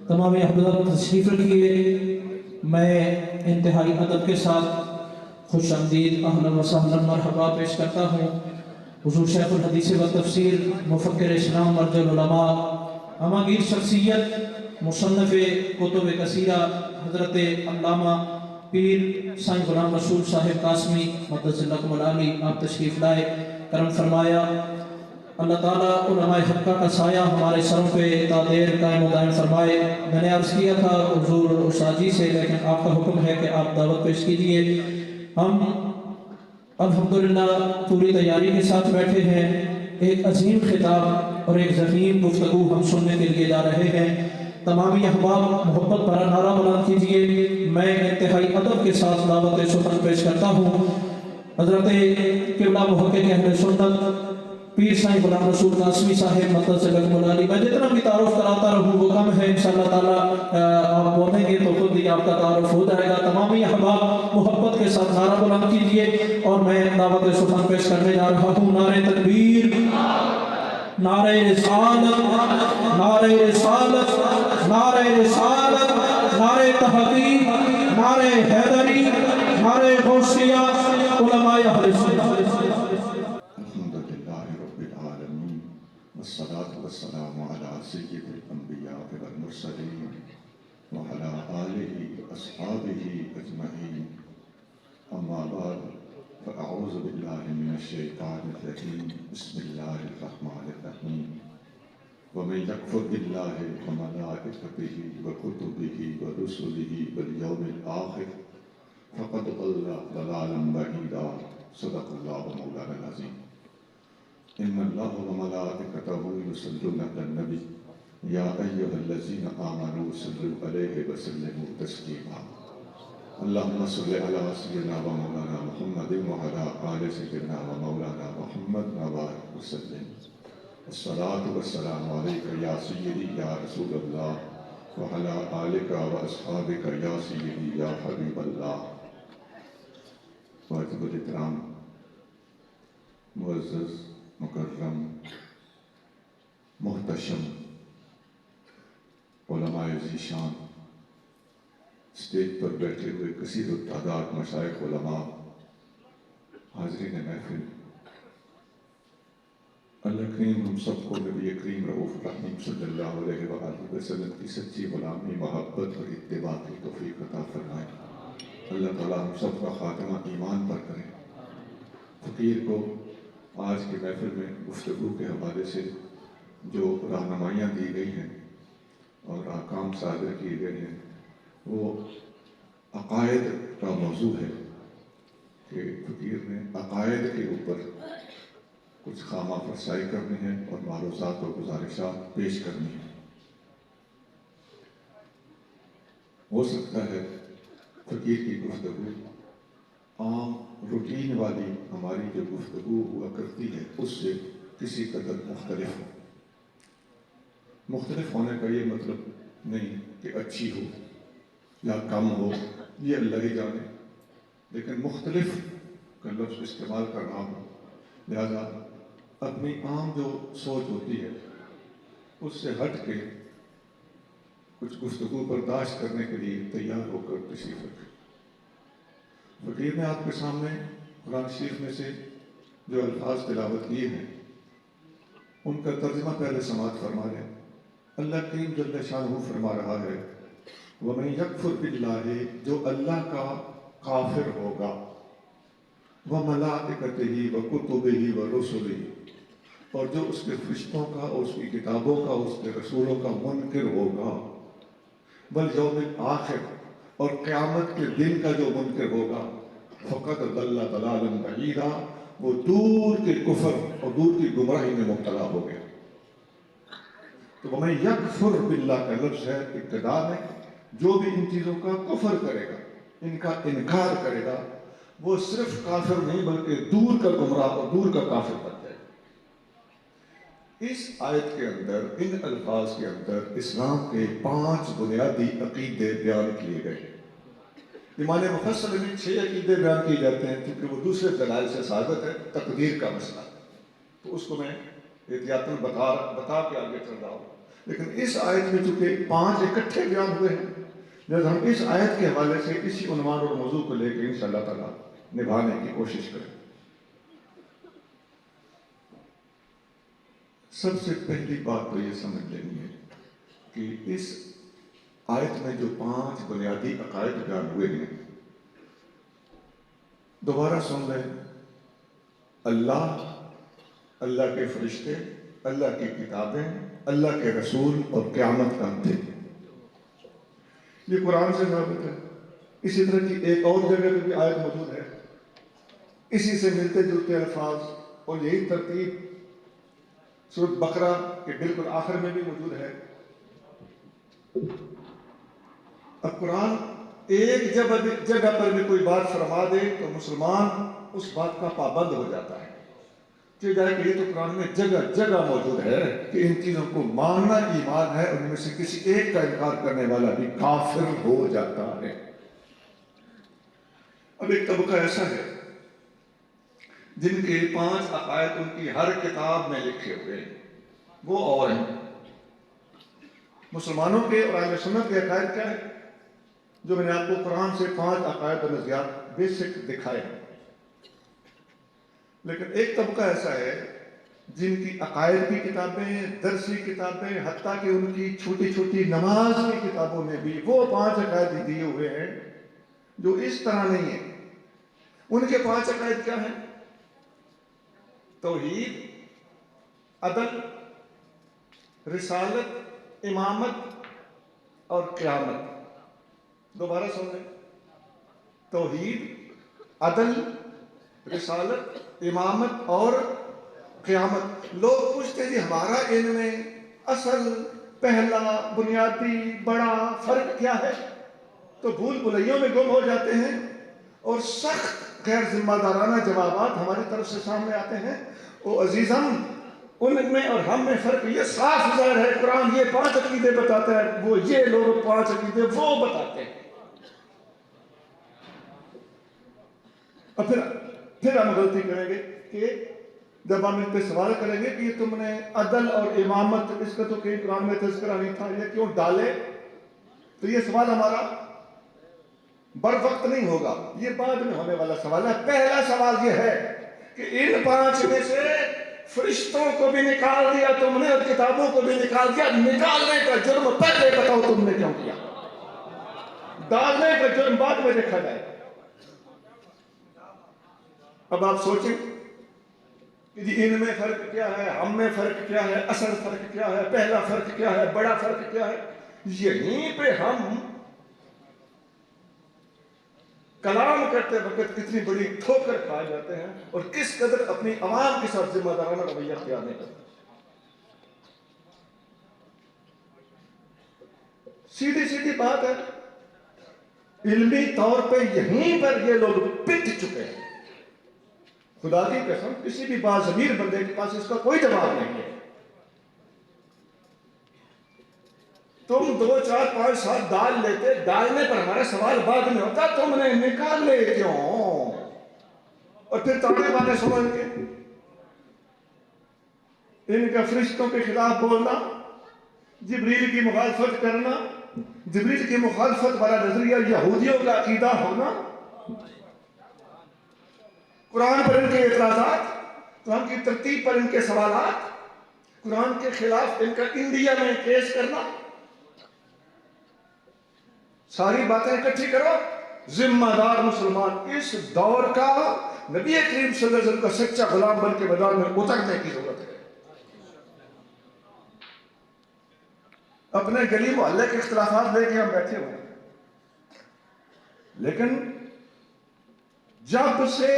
تمام احباب تشریف رکھیے. میں انتہائی ادب کے ساتھ خوش آمدید اہلا و سہلا مرحبا پیش کرتا ہوں حضور شیخ الحدیث و تفسیر مفکر اسلام مرج العلماء ہماگیر شخصیت مصنف کتب کثیرہ حضرت علامہ پیر سائیں غلام رسول صاحب قاسمی مقدس اللہ العالی. آپ تشریف لائے، کرم فرمایا. اللہ تعالیٰ علماء حقہ کا سایہ ہمارے سروں پہ تا دیر قائم و دائم فرمائے. میں نے عرض کیا تھا حضور استاد جی سے، لیکن آپ کا حکم ہے کہ آپ دعوت پیش کیجئے. ہم الحمدللہ پوری تیاری کے ساتھ بیٹھے ہیں. ایک عظیم خطاب اور ایک ضخیم گفتگو ہم سننے کے لیے جا رہے ہیں. تمامی احباب محبت بھرا نعرہ بلند کیجئے. میں انتہائی ادب کے ساتھ دعوت سخن پیش کرتا ہوں حضرت قبلہ محقق اہل سنت پیر سائیں غلام رسول قاسمی صاحب مقدس اللہ العالی. میں جتنا بھی تعارف کراتا رہوں وہ کم ہے، انشاءاللہ تعالیٰ آپ بولیں گے تو خود ہی آپ کا تعارف ہو جائے گا. تمامی احباب محبت کے ساتھ نعرہ بلند کیجئے اور میں دعوت سخن پیش کرنے جا رہا ہوں. نعرہ تکبیر، نعرہ رسالت، نعرہ رسالت، نعرہ رسالت، نعرہ تحقیق، نعرہ حیدری، نعرہ غوثیہ، علماء اہل سنت. والصلاة والسلام على سيد الأنبياء والمرسلين وعلى آله وأصحابه أجمعين. أما بعد فأعوذ بالله من الشيطان الرجيم. بسم الله الرحمن الرحيم. ومن يكفر بالله وملائكته وكتبه ورسله واليوم الآخر فقد ضل ضلالا بعيدا. صدق الله مولانا العظيم. إن الله وملائكته يصلون على النبي يا أيها الذين آمنوا صلوا عليه وسلموا تسليما. اللهم صل على سيدنا ومولانا محمد وعلى آل سيدنا ومولانا محمد وبارك وسلم. الصلاة والسلام عليك يا سيدي يا رسول الله وعلى آلك وأصحابك يا سيدي يا حبيب الله. واجب الاحترام معزز مکرم محتشم علماء ذیشان، اسٹیج پر بیٹھے ہوئے کثیر التعداد مشائخ علماء، حاضرین محفل، اللہ کریم ہم سب کو نبی کریم رؤوف رحیم صلی اللہ علیہ وآلہ وسلم کی سچی غلامی، محبت اور اتباع کی توفیق عطا فرمائے. اللہ تعالیٰ ہم سب کا خاتمہ ایمان پر کرے. فقیر کو آج کے محفل میں گفتگو کے حوالے سے جو رہنمائیاں دی گئی ہیں اور احکام صادر کیے گئے ہیں وہ عقائد کا موضوع ہے کہ فقیر نے عقائد کے اوپر کچھ خامہ فرسائی کرنی ہے اور معروضات و گزارشات پیش کرنی ہے. ہو سکتا ہے فقیر کی گفتگو عام روٹین والی ہماری جو گفتگو ہوا کرتی ہے اس سے کسی قدر مختلف ہو. مختلف ہونے کا یہ مطلب نہیں کہ اچھی ہو یا کم ہو، یہ اللہ ہی جانے، لیکن مختلف کا لفظ استعمال کر رہا ہوں. لہذا اپنی عام جو سوچ ہوتی ہے اس سے ہٹ کے کچھ گفتگو برداشت کرنے کے لیے تیار ہو کر تشریف رکھیں. فقیر نے آپ کے سامنے قرآن شریف میں سے جو الفاظ تلاوت کیے ہیں ان کا ترجمہ پہلے سماعت فرما لیں. اللہ کریم جل شانہ فرما رہا ہے وَمَن يَكْفُرْ بِاللَّهِ، جو اللہ کا کافر ہوگا، وَمَلَائِكَتِهِ وَكُتُبِهِ وَرُسُلِهِ، اور جو اس کے فرشتوں کا اور اس کی کتابوں کا اس کے رسولوں کا منکر ہوگا، وَالْيَوْمِ الْآخِرِ، اور قیامت کے دن کا جو منکر ہوگا، فقط ضل ضلالا بعیدا، وہ دور کے کفر اور دور کی گمراہی میں مبتلا ہو گیا. تو وَمَن يَكْفُرْ بِاللَّهِ کا لفظ ہے ابتدا میں. جو بھی ان چیزوں کا کفر کرے گا، ان کا انکار کرے گا، وہ صرف کافر نہیں بلکہ دور کا گمراہ اور دور کا کافر بن جائے گا. اس آیت کے اندر، ان الفاظ کے اندر اسلام کے 5 بنیادی عقیدے بیان کیے گئے. ایمان مفصل میں 6 عقیدے بیان کیے جاتے ہیں کیونکہ وہ دوسرے دلائل سے ثابت ہے. تقدیر کا مسئلہ تو اس کو میں احتیاطاً بتا کے آگے چل رہا ہوں. لیکن اس آیت میں چونکہ 5 اکٹھے بیان ہوئے ہیں، لہذا ہم اس آیت کے حوالے سے اسی عنوان اور موضوع کو لے کے انشاءاللہ تعالیٰ نبھانے کی کوشش کریں۔ سب سے پہلی بات تو یہ سمجھ لینی ہے کہ اس آیت میں جو 5 بنیادی عقائد بیان ہوئے ہیں، دوبارہ سن لیں۔ اللہ، اللہ کے فرشتے، اللہ کی کتابیں، اللہ کے رسول اور قیامت کا دن، یہ قرآن سے ثابت ہے۔ اسی طرح کی ایک اور جگہ پہ بھی آیت موجود ہے، اسی سے ملتے جلتے الفاظ اور یہی ترتیب سورۃ بقرہ کے بالکل آخر میں بھی موجود ہے۔ اب قرآن ایک جگہ پر بھی کوئی بات فرما دے تو مسلمان اس بات کا پابند ہو جاتا ہے کہ یہ تو قرآن میں جگہ جگہ موجود ہے کہ ان چیزوں کو ماننا ایمان ہے، ان میں سے کسی ایک کا انکار کرنے والا بھی کافر ہو جاتا ہے۔ اب ایک طبقہ ایسا ہے جن کے 5 عقائد ان کی ہر کتاب میں لکھے ہوئے ہیں، وہ اور ہیں۔ مسلمانوں کے اور اہل سنت کے عقائد کیا ہے؟ جو میں نے آپ کو قرآن سے 5 عقائد و نظریات بیسک دکھائے ہیں۔ لیکن ایک طبقہ ایسا ہے جن کی عقائد کی کتابیں، درسی کتابیں، حتیٰ کہ ان کی چھوٹی چھوٹی نماز کی کتابوں میں بھی وہ 5 عقائد دیے ہوئے ہیں جو اس طرح نہیں ہیں۔ ان کے 5 عقائد کیا ہیں؟ توحید، عدل، رسالت، امامت اور قیامت۔ دوبارہ سن لیں۔ توحید، عدل، رسالت، امامت اور قیامت۔ لوگ پوچھتے ہیں جی ہمارا ان میں اصل، پہلا، بنیادی، بڑا فرق کیا ہے؟ تو بھول بھلیوں میں گم ہو جاتے ہیں اور سخت غیر ذمہ دارانہ جوابات ہماری طرف سے سامنے آتے ہیں۔ او عزیزم، ان میں اور ہم میں فرق یہ صاف ظاہر ہے۔ قرآن یہ 5 عقیدے بتاتا ہے، وہ یہ لوگ 5 عقیدے وہ بتاتے ہیں۔ اور پھر ہم غلطی کریں گے کہ جب ہم ان پہ سوال کریں گے کہ یہ تم نے عدل اور امامت، اس کا تو کہیں قرآن میں تذکرہ نہیں تھا، یہ کیوں ڈالے؟ تو یہ سوال ہمارا بر وقت نہیں ہوگا، یہ بعد میں ہونے والا سوال ہے۔ پہلا سوال یہ ہے کہ ان 5 میں سے فرشتوں کو بھی نکال دیا تم نے اور کتابوں کو بھی نکال دیا، نکالنے کا جرم پہلے بتاؤ تم نے کیوں کیا؟ ڈالنے کا جرم بعد میں دیکھا جائے۔ اب آپ سوچیں کہ جی ان میں فرق کیا ہے، ہم میں فرق کیا ہے، اصل فرق کیا ہے، پہلا فرق کیا ہے، بڑا فرق کیا ہے؟ یہیں پہ ہم کلام کرتے وقت کتنی بڑی ٹھوکر کھا جاتے ہیں اور کس قدر اپنی عوام کے ساتھ ذمہ دارانہ رویہ اختیار نہیں کرتے۔ سیدھی سیدھی بات ہے، علمی طور پہ یہیں پر یہ لوگ پٹ چکے ہیں۔ خدا کی قسم کسی بھی باضمیر بندے کے پاس اس کا کوئی جواب نہیں ہے۔ تم 2 4 5 7 ڈال لیتے، ڈالنے پر ہمارا سوال بعد میں ہوتا تم نے نکالے کیوں؟ اور پھر تانے بانے سمجھ کے ان کا فرشتوں کے خلاف بولنا، جبریل کی مخالفت کرنا، جبریل کی مخالفت والا نظریہ یہودیوں کا عقیدہ ہونا، قرآن پر ان کے اعتراضات، قرآن کی ترتیب پر ان کے سوالات، قرآن کے خلاف ان کا انڈیا میں کیس کرنا، ساری باتیں اکٹھی کرو۔ ذمہ دار مسلمان اس دور کا نبی کریم صلی اللہ علیہ وسلم کا سچا غلام بن کے میدان میں اترنے کی ضرورت ہے۔ اپنے گلی محلے کے اختلافات لے کے ہم بیٹھے ہوئے ہیں، لیکن جب سے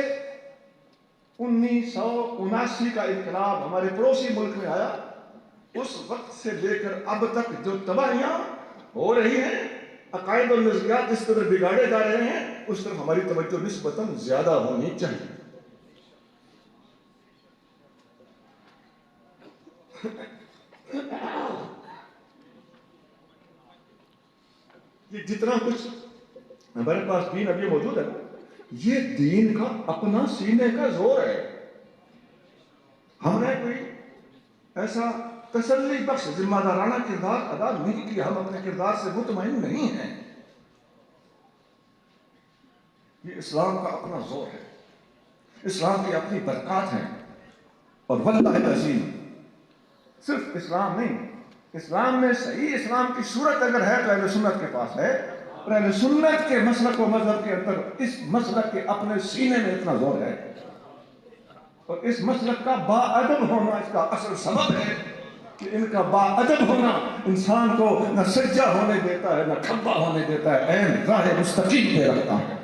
1979 کا انقلاب ہمارے پڑوسی ملک میں آیا، اس وقت سے لے کر اب تک جو تباہیاں ہو رہی ہیں، عقائد اور نظریات جس طرح بگاڑے جا رہے ہیں، اس طرف ہماری توجہ نسبتاً زیادہ ہونی چاہیے۔ یہ جتنا کچھ ہمارے پاس دین ابھی موجود ہے، یہ دین کا اپنا سینے کا زور ہے۔ ہم نے کوئی ایسا تسلی بخش ذمہ دارانہ کردار ادا نہیں کیا، ہم اپنے کردار سے مطمئن نہیں ہیں. یہ اسلام کا اپنا زور ہے، اسلام کی اپنی برکات ہیں. اور واللہ العظیم صرف اسلام نہیں، اسلام میں صحیح اسلام کی صورت اگر ہے تو اہل سنت کے پاس ہے، اور اہل سنت کے مسلک و مذہب کے اندر اس مسلک کے اپنے سینے میں اتنا زور ہے. اور اس مسلک کا با ادب ہونا اس کا اصل سبب ہے کہ ان کا با ادب ہونا انسان کو نہ سجا ہونے دیتا ہے نہ کھبا ہونے دیتا ہے، عین راہ مستقیم پہ رکھتا ہے.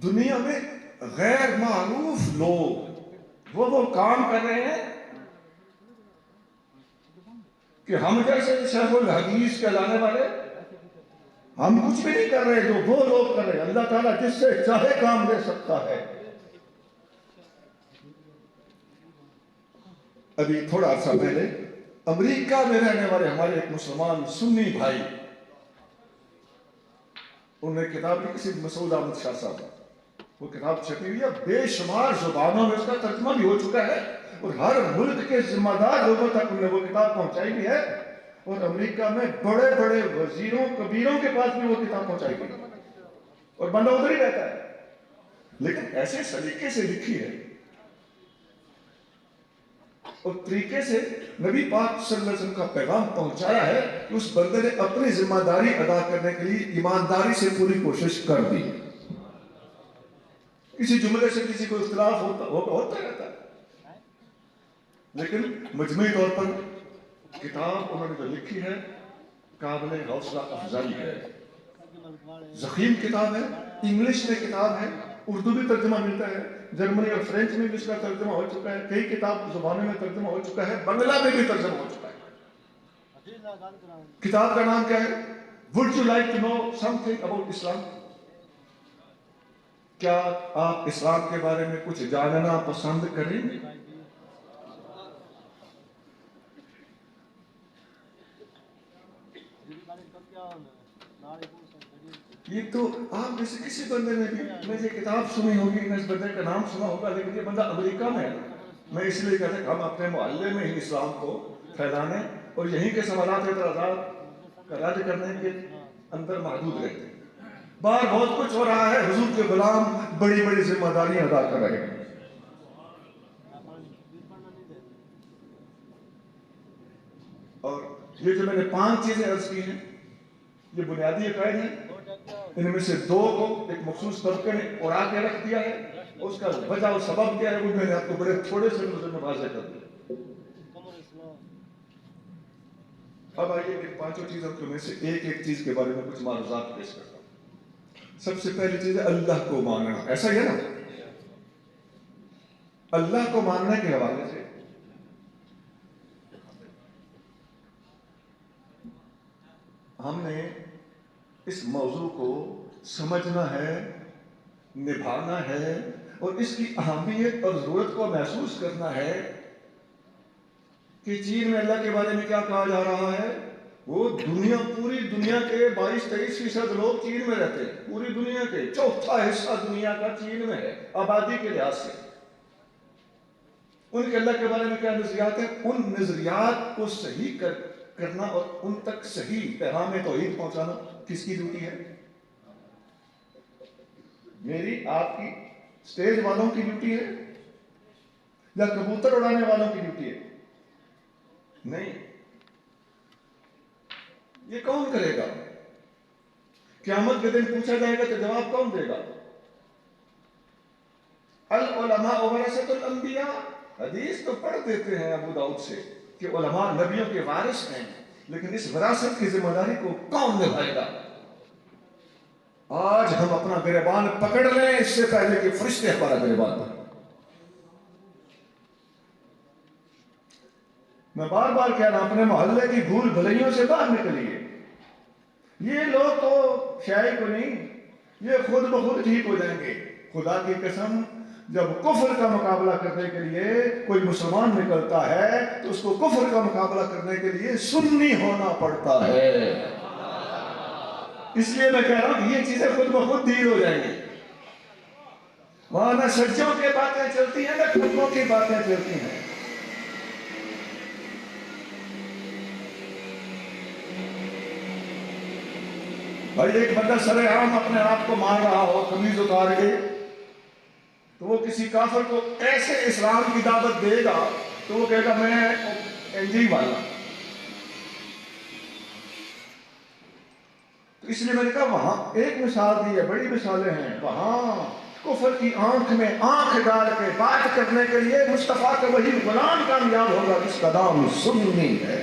دنیا میں غیر معروف لوگ وہ کام کر رہے ہیں کہ ہم جیسے شیخ الحدیث کہلانے والے ہم کچھ بھی نہیں کر رہے جو وہ لوگ کر رہے ہیں. اللہ تعالیٰ جس سے چاہے کام دے سکتا ہے. ابھی تھوڑا عرصہ پہلے امریکہ میں رہنے والے ہمارے ایک مسلمان سنی بھائی، انہوں نے کتاب لکھی سی مسعود احمد شاہ صاحب، وہ کتاب چھپی ہوئی ہے، بے شمار زبانوں میں اس کا ترجمہ بھی ہو چکا ہے اور ہر ملک کے ذمہ دار لوگوں تک انہوں نے وہ کتاب پہنچائی بھی ہے، اور امریکہ میں بڑے بڑے وزیروں کبیروں کے پاس بھی وہ کتاب پہنچائی گئی اور بندہ ادھر ہی رہتا ہے. لیکن ایسے سلیقے سے لکھی ہے اور طریقے سے نبی پاک صلی اللہ علیہ وسلم کا پیغام پہنچایا ہے کہ اس بندے نے اپنی ذمہ داری ادا کرنے کے لیے ایمانداری سے پوری کوشش کر دی. کسی جملے سے کسی کو اختلاف ہوتا رہتا ہے، لیکن مجموعی طور پر کتاب انہوں نے جو لکھی ہے قابل حوصلہ افزائی ہے. ضخیم کتاب ہے، انگلش میں کتاب ہے، اردو بھی ترجمہ ملتا ہے، جرمنی اور فرینچ میں بھی اس کا ترجمہ ہو چکا ہے، کئی کتاب زبانوں میں ترجمہ ہو چکا ہے، بنگلہ میں بھی ترجمہ ہو چکا ہے. کتاب کا نام کیا ہے؟ Would you like to know something about Islam؟ کیا آپ اسلام کے بارے میں کچھ جاننا پسند کریں گے؟ یہ تو آپ میں سے کسی بندے نے بھی میں یہ کتاب سنی ہوگی، میں اس بندے کا نام سنا ہوگا، لیکن یہ بندہ امریکہ میں ہے. میں اس لیے کہتا کہ ہم اپنے محلے میں ہی اسلام کو پھیلانے اور یہیں کے سوالات اعتراضات کا رد کرنے کے اندر محدود رہتے ہیں. باہر بہت کچھ ہو رہا ہے، حضور کے غلام بڑی بڑی ذمہ داریاں ادا کر رہے ہیں. اور یہ جو میں نے 5 چیزیں عرض کی ہیں یہ بنیادی عقائد ہیں. ان میں سے 2 کو ایک مخصوص طبقے نے اڑا کے رکھ دیا ہے، اس کا وجہ اور سبب کیا ہے وہ میں نے آپ کو بڑے تھوڑے سے لفظوں میں واضح کر دیا. اب آئیے کہ 5 چیزوں میں سے ایک چیز کے بارے میں کچھ معروضات پیش کرتا ہوں. سب سے پہلی چیز ہے اللہ کو ماننا. ایسا ہی ہے نا؟ اللہ کو ماننے کے حوالے سے ہم نے اس موضوع کو سمجھنا ہے، نبھانا ہے اور اس کی اہمیت اور ضرورت کو محسوس کرنا ہے کہ چین میں اللہ کے بارے میں کیا کہا جا رہا ہے. وہ پوری دنیا کے 22-23% لوگ چین میں رہتے ہیں. پوری دنیا کے 1/4 حصہ دنیا کا چین میں ہے آبادی کے لحاظ سے. ان کے اللہ کے بارے میں کیا نظریات ہیں؟ ان نظریات کو صحیح کرنا اور ان تک صحیح پیغام توحید پہنچانا کس کی ڈیوٹی ہے؟ میری، آپ کی، اسٹیج والوں کی ڈیوٹی ہے یا کبوتر اڑانے والوں کی ڈیوٹی ہے؟ نہیں. یہ کون کرے گا؟ قیامت کے دن پوچھا جائے گا تو جواب کون دے گا؟ العلماء ورثۃ الانبیاء. حدیث تو پڑھ دیتے ہیں ابو داؤد سے کہ علماء نبیوں کے وارث ہیں، لیکن اس وراثت کی ذمہ داری کو کون نبھائے گا؟ آج ہم اپنا گریبان پکڑ لیں اس سے پہلے کہ فرشتے ہمارا گریبان پکڑیں. میں بار بار کہہ رہا ہوں اپنے محلے کی بھول بھلائیوں سے باہر نکلیے. یہ لوگ تو شاید کو نہیں، یہ خود بخود ٹھیک ہو جائیں گے. خدا کی قسم، جب کفر کا مقابلہ کرنے کے لیے کوئی مسلمان نکلتا ہے تو اس کو کفر کا مقابلہ کرنے کے لیے سنی ہونا پڑتا ہے. اس لیے میں کہہ رہا ہوں کہ یہ چیزیں خود بخود دیر ہو جائیں گی. وہاں نہ سچوں کی باتیں چلتی ہیں نہ خطبوں کی باتیں چلتی ہیں. بھائی ایک بندہ سر عام اپنے آپ کو مان رہا ہو قمیض اتار کے, تو وہ کسی کافر کو ایسے اسلام کی دعوت دے گا تو وہ کہے گا میں این جی والا. تو اس لیے میں نے کہا وہاں ایک مثال دی ہے, بڑی مثالیں ہیں. وہاں کفر کی آنکھ میں آنکھ ڈال کے بات کرنے کے لیے مصطفیٰ کا وہی غلام کامیاب ہوگا جس کا نام سنی ہے.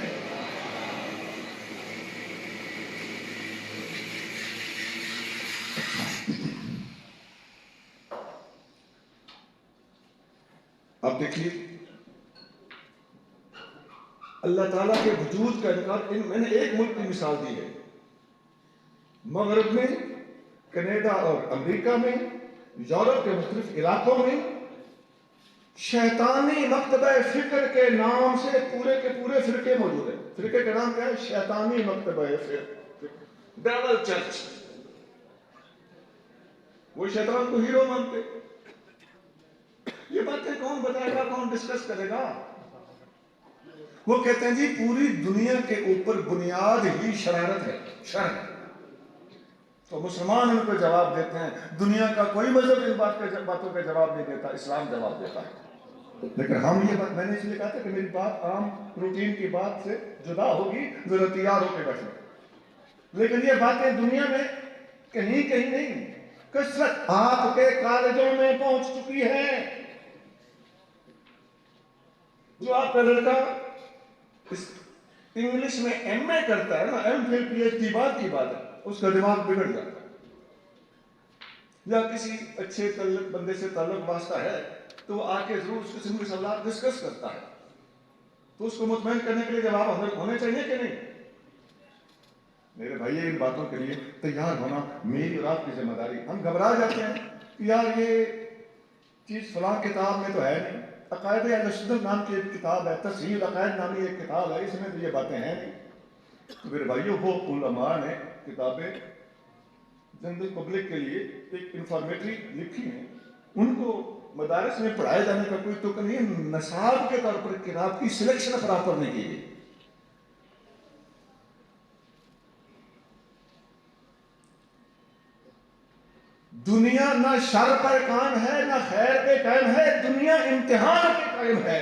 آپ دیکھیے اللہ تعالیٰ کے وجود کا انکار. میں نے ایک ملک کی مثال دی ہے, مغرب میں, کینیڈا اور امریکہ میں, یورپ کے مختلف علاقوں میں شیطانی مکتبہ فکر کے نام سے پورے کے پورے فرقے موجود ہیں. فرقے کا نام کیا ہے؟ شیطانی مکتبہ فکر, ڈیول چرچ. وہ شیطان کو ہیرو مانتے. یہ باتیں کون بتائے گا, کون ڈسکس کرے گا؟ وہ کہتے ہیں جی پوری دنیا کے اوپر بنیاد ہی شرارت ہے, شر ہے. تو مسلمان ان کو جواب دیتے ہیں. دنیا کا کوئی مذہب ان باتوں کا جواب نہیں دیتا, اسلام جواب دیتا ہے. لیکن ہم یہ بات, میں نے اس لیے کہا تھا کہ میری بات عام روٹین کی بات سے جدا ہوگی, ذرا تیار ہو کے بیٹھیں. لیکن یہ باتیں دنیا میں کہیں کہیں نہیں, کثرت آپ کے کالجوں میں پہنچ چکی ہے. جو آپ کا لڑکا انگلش میں ایم اے کرتا ہے نا, M Phil P H D بات کی بات ہے, اس کا دماغ بگڑ جاتا ہے. یا کسی اچھے بندے سے تعلق واسطہ ہے تو وہ آ کے ضرور اس قسم کے سوالات ڈسکس کرتا ہے. تو اس کو مطمئن کرنے کے لیے جواب ہونے چاہیے کہ نہیں؟ میرے بھائی ان باتوں کے لیے تیار ہونا میری اور آپ کی ذمہ داری. ہم گھبرا جاتے ہیں کہ یار یہ چیز فلاں کتاب میں تو ہے نہیں. عقائد اہل سنت نام کی ایک کتاب ہے, تصحیح العقائد نامی ایک کتاب ہے, اس میں تو یہ باتیں ہیں نہیں. تو میرے بھائیوں وہ علماء نے کتابیں جنرل پبلک کے لیے ایک انفارمیٹری لکھی ہیں, ان کو مدارس میں پڑھائے جانے کا کوئی تو نہیں ہے. نصاب کے طور پر کتاب کی سلیکشن پراپر نہیں کی گئی. دنیا نہ شر پر قائم ہے نہ خیر پہ قائم ہے, دنیا امتحان پہ قائم ہے.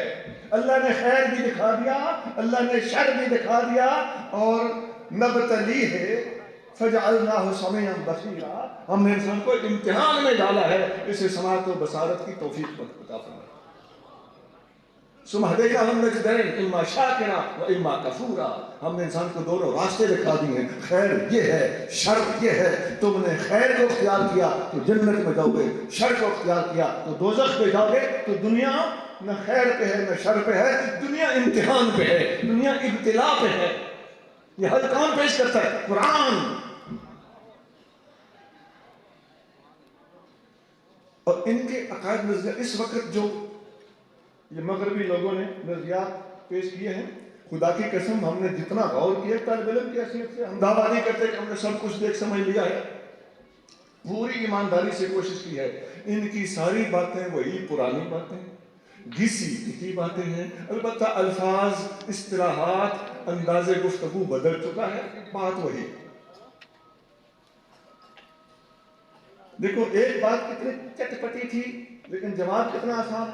اللہ نے خیر بھی دکھا دیا, اللہ نے شر بھی دکھا دیا, اور نبتلی ہے فجعلناہ سمیعا بصیرا, ہم نے انسان کو امتحان میں ڈالا ہے, اسے سماعت و بصارت کی توفیق عطا فرمائے. ثم ہدیناہ النجدین اما شاکرا و اما کفورا, ہم نے انسان کو دونوں راستے دکھا دیے ہیں. خیر یہ ہے, شر یہ ہے. تم نے خیر کو اختیار کیا تو جنت میں جاؤ گے, شر کو اختیار کیا تو دوزخ میں جاؤ گے. تو دنیا نہ خیر پہ ہے نہ شر پہ ہے, دنیا امتحان پہ ہے, دنیا ابتلا پہ ہے. یہ حل کون پیش کرتا ہے؟ قرآن. اور ان کے عقائد نظریات اس وقت جو یہ مغربی لوگوں نے نظریات پیش کیے ہیں, خدا کی قسم ہم نے جتنا غور کیا طالب علم کی حیثیت سے, ہم دعویٰ نہیں کرتے کہ ہم نے سب کچھ دیکھ سمجھ لیا ہے, پوری ایمانداری سے کوشش کی ہے. ان کی ساری باتیں وہی پرانی باتیں, گھسی پٹی باتیں ہیں. البتہ الفاظ, اصطلاحات, انداز گفتگو بدل چکا ہے, بات وہی. دیکھو ایک بات کتنی چٹ پٹی تھی لیکن جواب کتنا آسان.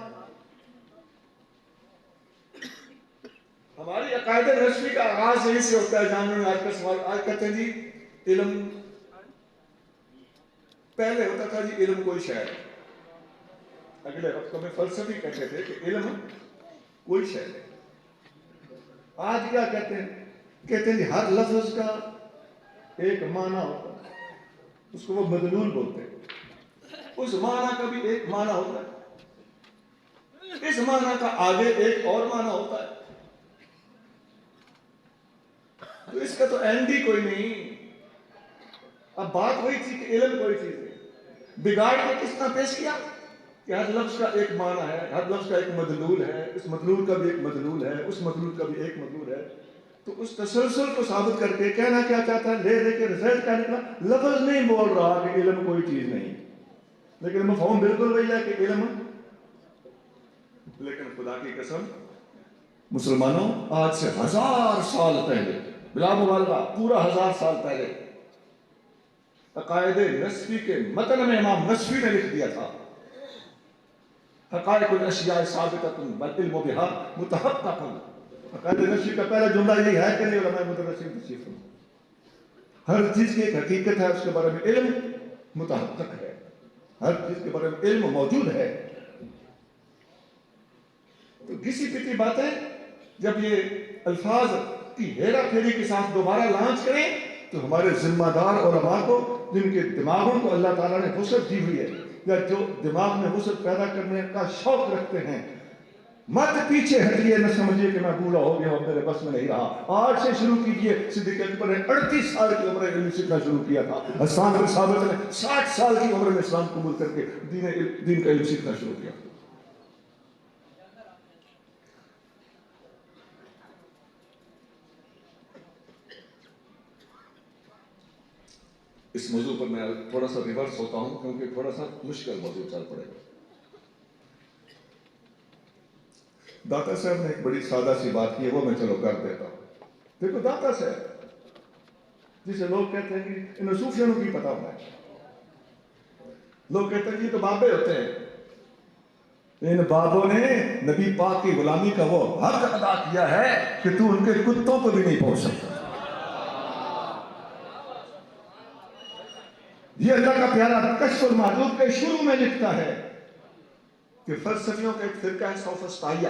ہماری عقائد رسمی کا آغاز یہیں سے ہوتا ہے. جاننے میں آج کا سوال, آج کہتے ہیں جی علم, پہلے ہوتا تھا جی علم کوئی شے ہے. اگلے وقتوں میں فلسفی کہتے تھے کہ علم کوئی شے ہے. آج کیا کہتے ہیں؟ کہتے ہیں جی ہر لفظ کا ایک معنی ہوتا ہے, اس کو وہ مدلول بولتے ہیں. اس معنی کا بھی ایک معنی ہوتا ہے, اس معنی کا آگے ایک اور معنی ہوتا ہے. تو اس کا تو اینڈ ہی کوئی نہیں. اب بات وہی تھی کہ علم کوئی چیز ہے. بگاڑ کے کس طرح پیش کیا کہ ہر لفظ کا ایک معنی ہے, ہر لفظ کا ایک مدلول ہے, اس مدلول کا بھی ایک مدلول ہے, اس مدلول کا بھی ایک مدلول ہے. تو اس تسلسل کو ثابت کر کے کہنا کیا چاہتا ہے، لے کے رزلٹ کیا نکلا، لفظ نہیں بول رہا کہ علم کوئی چیز نہیں، لیکن مفہوم بالکل وہی ہے کہ علم. لیکن خدا کی قسم مسلمانوں، آج سے 1000 سال پہلے، بلا مبالغہ پورا 1000 سال پہلے عقائد نسفی کے متن میں امام نسفی نے لکھ دیا تھا، حقائق الاشیاء ثابتۃ والعلم بها متحقق. عقائد نسفی کا پہلا جملہ یہی ہے کہ نہیں علماء مدرسین تشریف فرما، ہر چیز کی ایک حقیقت ہے، اس کے بارے میں علم متحقق ہے، ہر چیز کے بارے میں علم موجود ہے. تو کسی پتی باتیں جب یہ الفاظ کی ہیرا پھیری کے ساتھ دوبارہ لانچ کریں تو ہمارے ذمہ دار علماء کو، جن کے دماغوں کو اللہ تعالیٰ نے وسعت دی ہوئی ہے، یا جو دماغ میں وسعت پیدا کرنے کا شوق رکھتے ہیں، مت پیچھے ہٹیے، نہ سمجھیے کہ میں بوڑھا ہو گیا اور میرے بس میں نہیں رہا. آج سے شروع کیجئے. صدیق اکبر نے 38 سال کی عمر میں علم سیکھنا شروع کیا تھا. حسان بن ثابت نے 60 سال کی عمر میں اسلام قبول کر کے دین کا علم سیکھنا شروع کیا. اس موضوع پر میں تھوڑا سا ریورس ہوتا ہوں کیونکہ تھوڑا سا مشکل موضوع چل پڑے گا. داتا صاحب نے ایک بڑی سادہ سی بات کی ہے، وہ میں چلو کر دیتا ہوں. دیکھو داتا صاحب جسے لوگ کہتے ہیں کہ انہیں صوفیوں کو بھی پتا ہوتا ہے، لوگ کہتے ہیں یہ تو بابے ہوتے ہیں. ان بابوں نے نبی پاک کی غلامی کا وہ حق ادا کیا ہے کہ تو ان کے کتوں کو بھی نہیں پہنچ سکتا. یہ اللہ کا پیارا کشف المحدود کے شروع میں لکھتا ہے کہ فلسفیوں کا ایک فرقہ ہے سوفسطائیہ.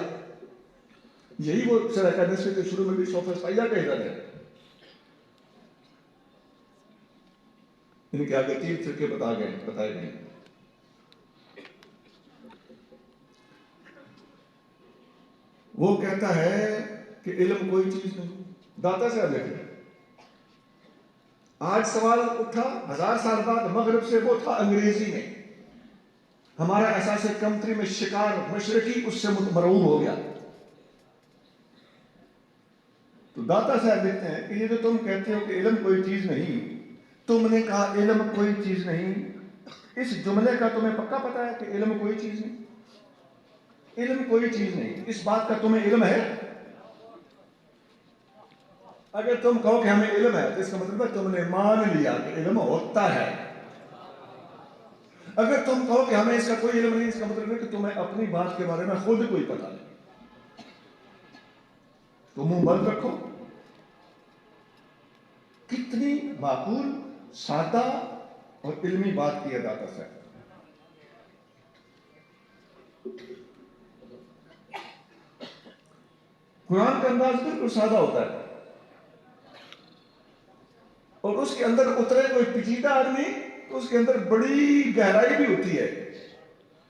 یہی وہ شرح نسل کے شروع میں بھی سوفسطائیہ کا ادھر ہے. ان کے آگے 3 فرقے بتائے گئے. وہ کہتا ہے کہ علم کوئی چیز نہیں. داتا صاحب لکھے آج سوال اٹھا 1000 سال بعد مغرب سے، وہ تھا انگریزی میں. ہمارا احساس کمتری میں شکار مشرقی اس سے مرعوب ہو گیا. تو داتا صاحب لکھتے ہیں کہ یہ جو تم کہتے ہو کہ علم کوئی چیز نہیں، تم نے کہا علم کوئی چیز نہیں، اس جملے کا تمہیں پکا پتا ہے کہ علم کوئی چیز نہیں؟ علم کوئی چیز نہیں، اس بات کا تمہیں علم ہے؟ اگر تم کہو کہ ہمیں علم ہے تو اس کا مطلب ہے تم نے مان لیا کہ علم ہوتا ہے. اگر تم کہو کہ ہمیں اس کا کوئی علم نہیں، اس کا مطلب ہے کہ تمہیں اپنی بات کے بارے میں خود کوئی پتہ نہیں. تو منہ بند رکھو. کتنی معقول، سادہ اور علمی بات کی ہے داتا صاحب. قرآن کا انداز بالکل سادہ ہوتا ہے اور اس کے اندر اترے کوئی پیچیدہ آدمی تو اس کے اندر بڑی گہرائی بھی ہوتی ہے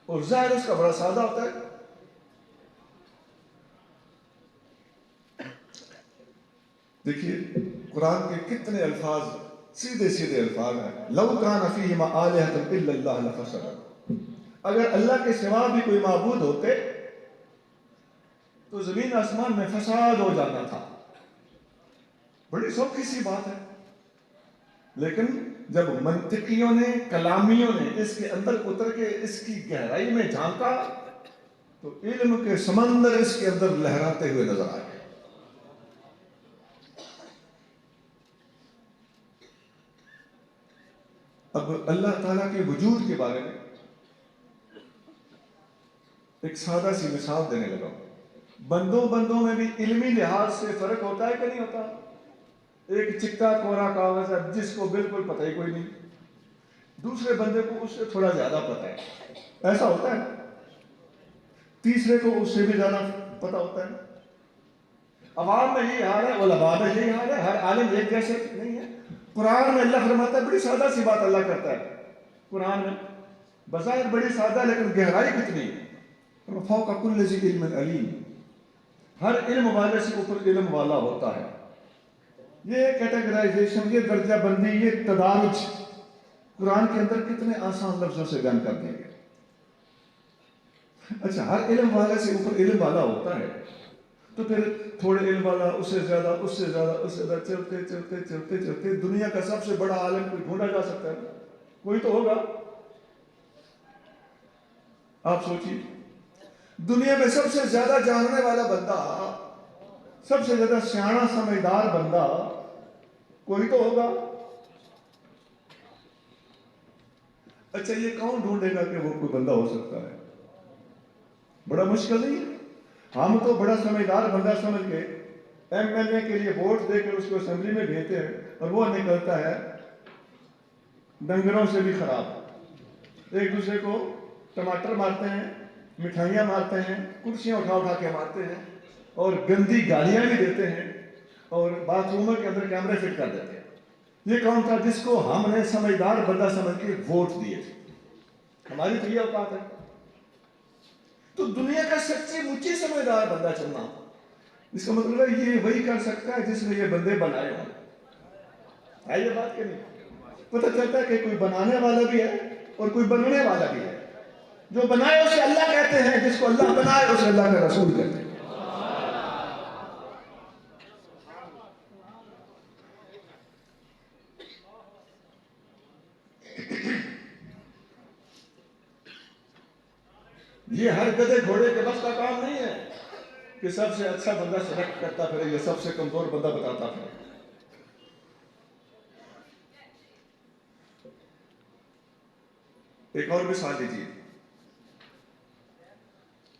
اور ظاہر اس کا بڑا سادہ ہوتا ہے. دیکھیے قرآن کے کتنے الفاظ سیدھے سیدھے الفاظ ہیں. لو کان فیہما آلہۃ الا اللہ لفسدتا. اگر اللہ کے سوا بھی کوئی معبود ہوتے تو زمین آسمان میں فساد ہو جانا تھا. بڑی سوکھی سی بات ہے، لیکن جب منطقیوں نے، کلامیوں نے اس کے اندر اتر کے اس کی گہرائی میں جھانکا تو علم کے سمندر اس کے اندر لہراتے ہوئے نظر آئے. اب اللہ تعالیٰ کے وجود کے بارے میں ایک سادہ سی مثال دینے لگا. بندوں میں بھی علمی لحاظ سے فرق ہوتا ہے کہ نہیں ہوتا؟ ایک چکتا کورا کاغذ ہے جس کو بالکل پتہ ہی کوئی نہیں، دوسرے بندے کو اس سے تھوڑا زیادہ پتہ ہے. ایسا ہوتا ہے. تیسرے کو اس سے بھی زیادہ پتہ ہوتا ہے. عوام میں یہی حال ہے، علماء میں یہی حال ہے. ہر عالم ایک جیسے نہیں ہے. قرآن میں اللہ فرماتا ہے، بڑی سادہ سی بات اللہ کرتا ہے قرآن میں، بظاہر بڑی سادہ لیکن گہرائی کتنی. فوق کل ذی علم علیم. ہر علم والے سے اوپر علم والا ہوتا ہے. یہ کیٹیگرائزیشن، یہ درجہ بندی، یہ تدارج قرآن کے اندر کتنے آسان لفظوں سے بیان کر دیں گے. اچھا، ہر علم والے سے اوپر علم والا ہوتا ہے تو پھر تھوڑے علم والا اس سے زیادہ چلتے دنیا کا سب سے بڑا عالم کوئی ڈھونڈا جا سکتا ہے؟ کوئی تو ہوگا. آپ سوچیے دنیا میں سب سے زیادہ جاننے والا بندہ، سب سے زیادہ سیاح سمجھدار بندہ کوئی تو ہوگا. اچھا یہ کون ڈھونڈے گا کہ وہ کوئی بندہ ہو سکتا ہے؟ بڑا مشکل نہیں ہے. ہم تو بڑا سمجھدار بندہ سمجھ کے ایم ایل اے کے لیے ووٹ دے کے اس کو اسمبلی میں بھیجتے ہیں اور وہ نکلتا ہے ڈنگروں سے بھی خراب. ایک دوسرے کو ٹماٹر مارتے ہیں، مٹھائیاں مارتے ہیں، کرسیاں اٹھا کے مارتے ہیں اور گندی گالیاں بھی دیتے ہیں اور باتھ روموں کے اندر کیمرے فٹ کر دیتے ہیں. یہ کون تھا جس کو ہم نے سمجھدار بندہ سمجھ کے ووٹ دیے تھے؟ ہماری تو یہ اوقات ہے. تو دنیا کا سچی مچی سمجھدار بندہ چننا، اس کا مطلب ہے یہ وہی کر سکتا ہے جس نے یہ بندے بنائے ہوں. ہے یہ بات کہ نہیں؟ پتہ چلتا ہے کہ کوئی بنانے والا بھی ہے اور کوئی بننے والا بھی ہے. جو بنائے اسے اللہ کہتے ہیں، جس کو اللہ بنائے اسے اللہ کا رسول کہتے ہیں. یہ ہر گدھے گھوڑے کے بس کا کام نہیں ہے کہ سب سے اچھا بندہ سلیکٹ کرتا پھرے یا سب سے کمزور بندہ بتاتا پھرے. ایک اور مثال لیجیے.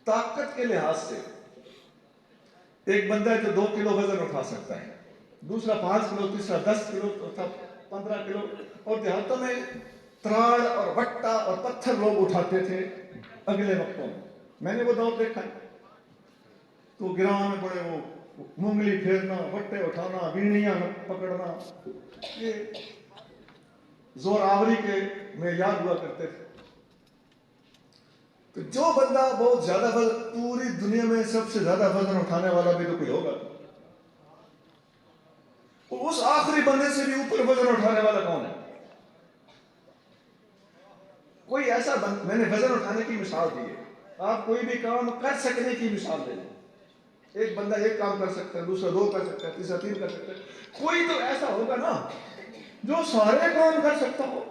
طاقت کے لحاظ سے ایک بندہ ہے جو 2 کلو وزن اٹھا سکتا ہے، دوسرا 5 کلو، تیسرا 10 کلو، چوتھا 15 کلو. اور دیہاتوں میں تراڑ اور وٹا اور پتھر لوگ اٹھاتے تھے اگلے وقتوں میں. میں نے وہ دور دیکھا ہے. تو گراؤں میں بڑے وہ مونگلی پھیرنا، وٹے اٹھانا، وینیاں پکڑنا، یہ زور آوری کے معیار ہوا کرتے تھے. تو جو بندہ بہت زیادہ وزن، پوری دنیا میں سب سے زیادہ وزن اٹھانے والا بھی تو کوئی ہوگا. اس آخری بندے سے بھی اوپر وزن اٹھانے والا کون ہے؟ کوئی ایسا میں نے وزن اٹھانے کی مثال دی ہے. آپ کوئی بھی کام کر سکنے کی مثال دے لیں. ایک بندہ ایک کام کر سکتا ہے، دوسرا 2 کر سکتا ہے، تیسرا 3 کر سکتا ہے. کوئی تو ایسا ہوگا نا جو سارے کام کر سکتا ہو.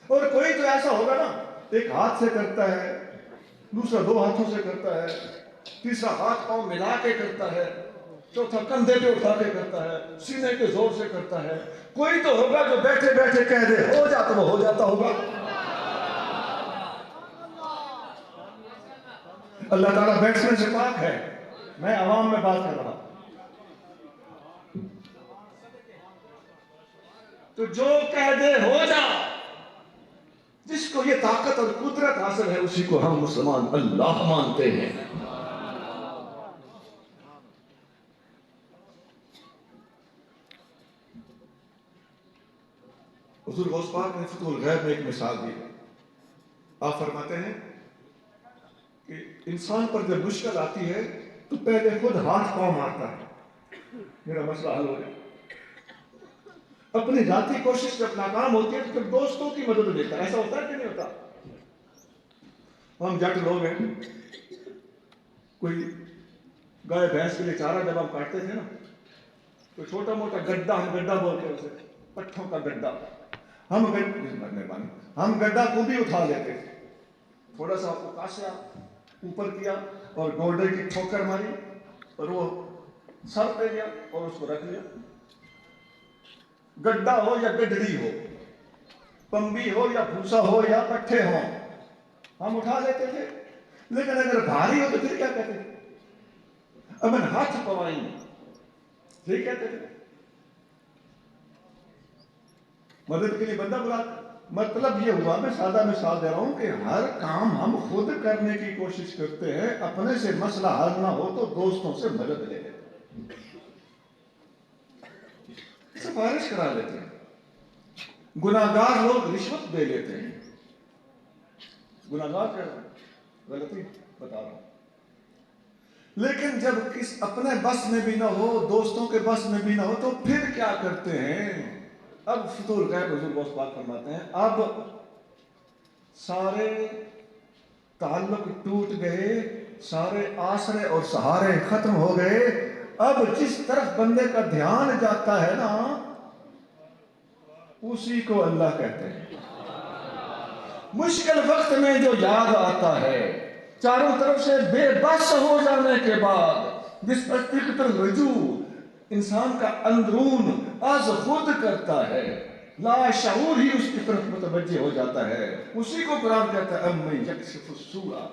اور کوئی تو ایسا ہوگا نا ایک ہاتھ سے کرتا ہے، دوسرا 2 ہاتھوں سے کرتا ہے، تیسرا ہاتھ پاؤں ملا کے کرتا ہے، چوتھا کندھے پہ اٹھا کے کرتا ہے، سینے کے زور سے کرتا ہے. کوئی تو ہوگا جو بیٹھے بیٹھے کہہ دے ہو جا تو وہ ہو جاتا ہوگا. اللہ تعالیٰ بیٹھنے سے پاک ہے. میں عوام میں بات کر رہا ہوں. تو جو کہہ دے ہو جا، جس کو یہ طاقت اور قدرت حاصل ہے اسی کو ہم مسلمان اللہ مانتے ہیں. حضور غوث پاک نے فتح الغیب میں ایک مثال دی. آپ فرماتے ہیں کہ انسان پر جب مشکل آتی ہے تو پہلے خود ہاتھ پاؤں مارتا ہے، میرا مسئلہ حل ہو جائے. اپنی ذاتی کوشش جب ناکام ہوتی ہے تو پھر دوستوں کی مدد لیتا ہے. ایسا ہوتا ہے کہ نہیں ہوتا؟ ہم جٹ لوگ ہیں، کوئی گائے بھینس کے لیے چارہ جب ہم کاٹتے تھے نا، کوئی چھوٹا موٹا گڈھا، ہم گڈھا بولتے ہیں اسے، پٹھوں کا گڈھا، ہم گڈھا کو بھی اٹھا لیتے تھے. تھوڑا سا آپ کو کاشیا اوپر کیا اور گولڈے کی ٹھوکر ماری اور وہ سر پہ گیا اور اس کو رکھ لیا. گڈھا ہو یا گڈڑی ہو، پمبی ہو یا بھوسا ہو یا پٹھے ہو، ہم اٹھا لیتے تھے. لیکن اگر بھاری ہو تو پھر کیا کہتے تھے؟ اب ہاتھ پوائیں یہ کہتے تھے مدد کے لیے بندہ بلا. مطلب یہ ہوا، میں سادہ مثال دے رہا ہوں کہ ہر کام ہم خود کرنے کی کوشش کرتے ہیں. اپنے سے مسئلہ حل نہ ہو تو دوستوں سے مدد لے لیتے ہیں، سفارش کرا لیتے ہیں. گناہگار لوگ رشوت دے لیتے ہیں. گناہگار کیا غلطی بتا رہا ہوں. لیکن جب اپنے بس میں بھی نہ ہو، دوستوں کے بس میں بھی نہ ہو، تو پھر کیا کرتے ہیں؟ اب فتح الغیب حضور غوث پاک فرماتے ہیں اب سارے تعلق ٹوٹ گئے سارے آسرے اور سہارے ختم ہو گئے. اب جس طرف بندے کا دھیان جاتا ہے نا اسی کو اللہ کہتے ہیں. مشکل وقت میں جو یاد آتا ہے, چاروں طرف سے بے بس ہو جانے کے بعد جس پر فکر رجوع انسان کا اندرون از خود کرتا ہے, لا شعور ہی اس کی طرف متوجہ ہو جاتا ہے, اسی کو قرآن کہتا ہے امن یکشف السوء.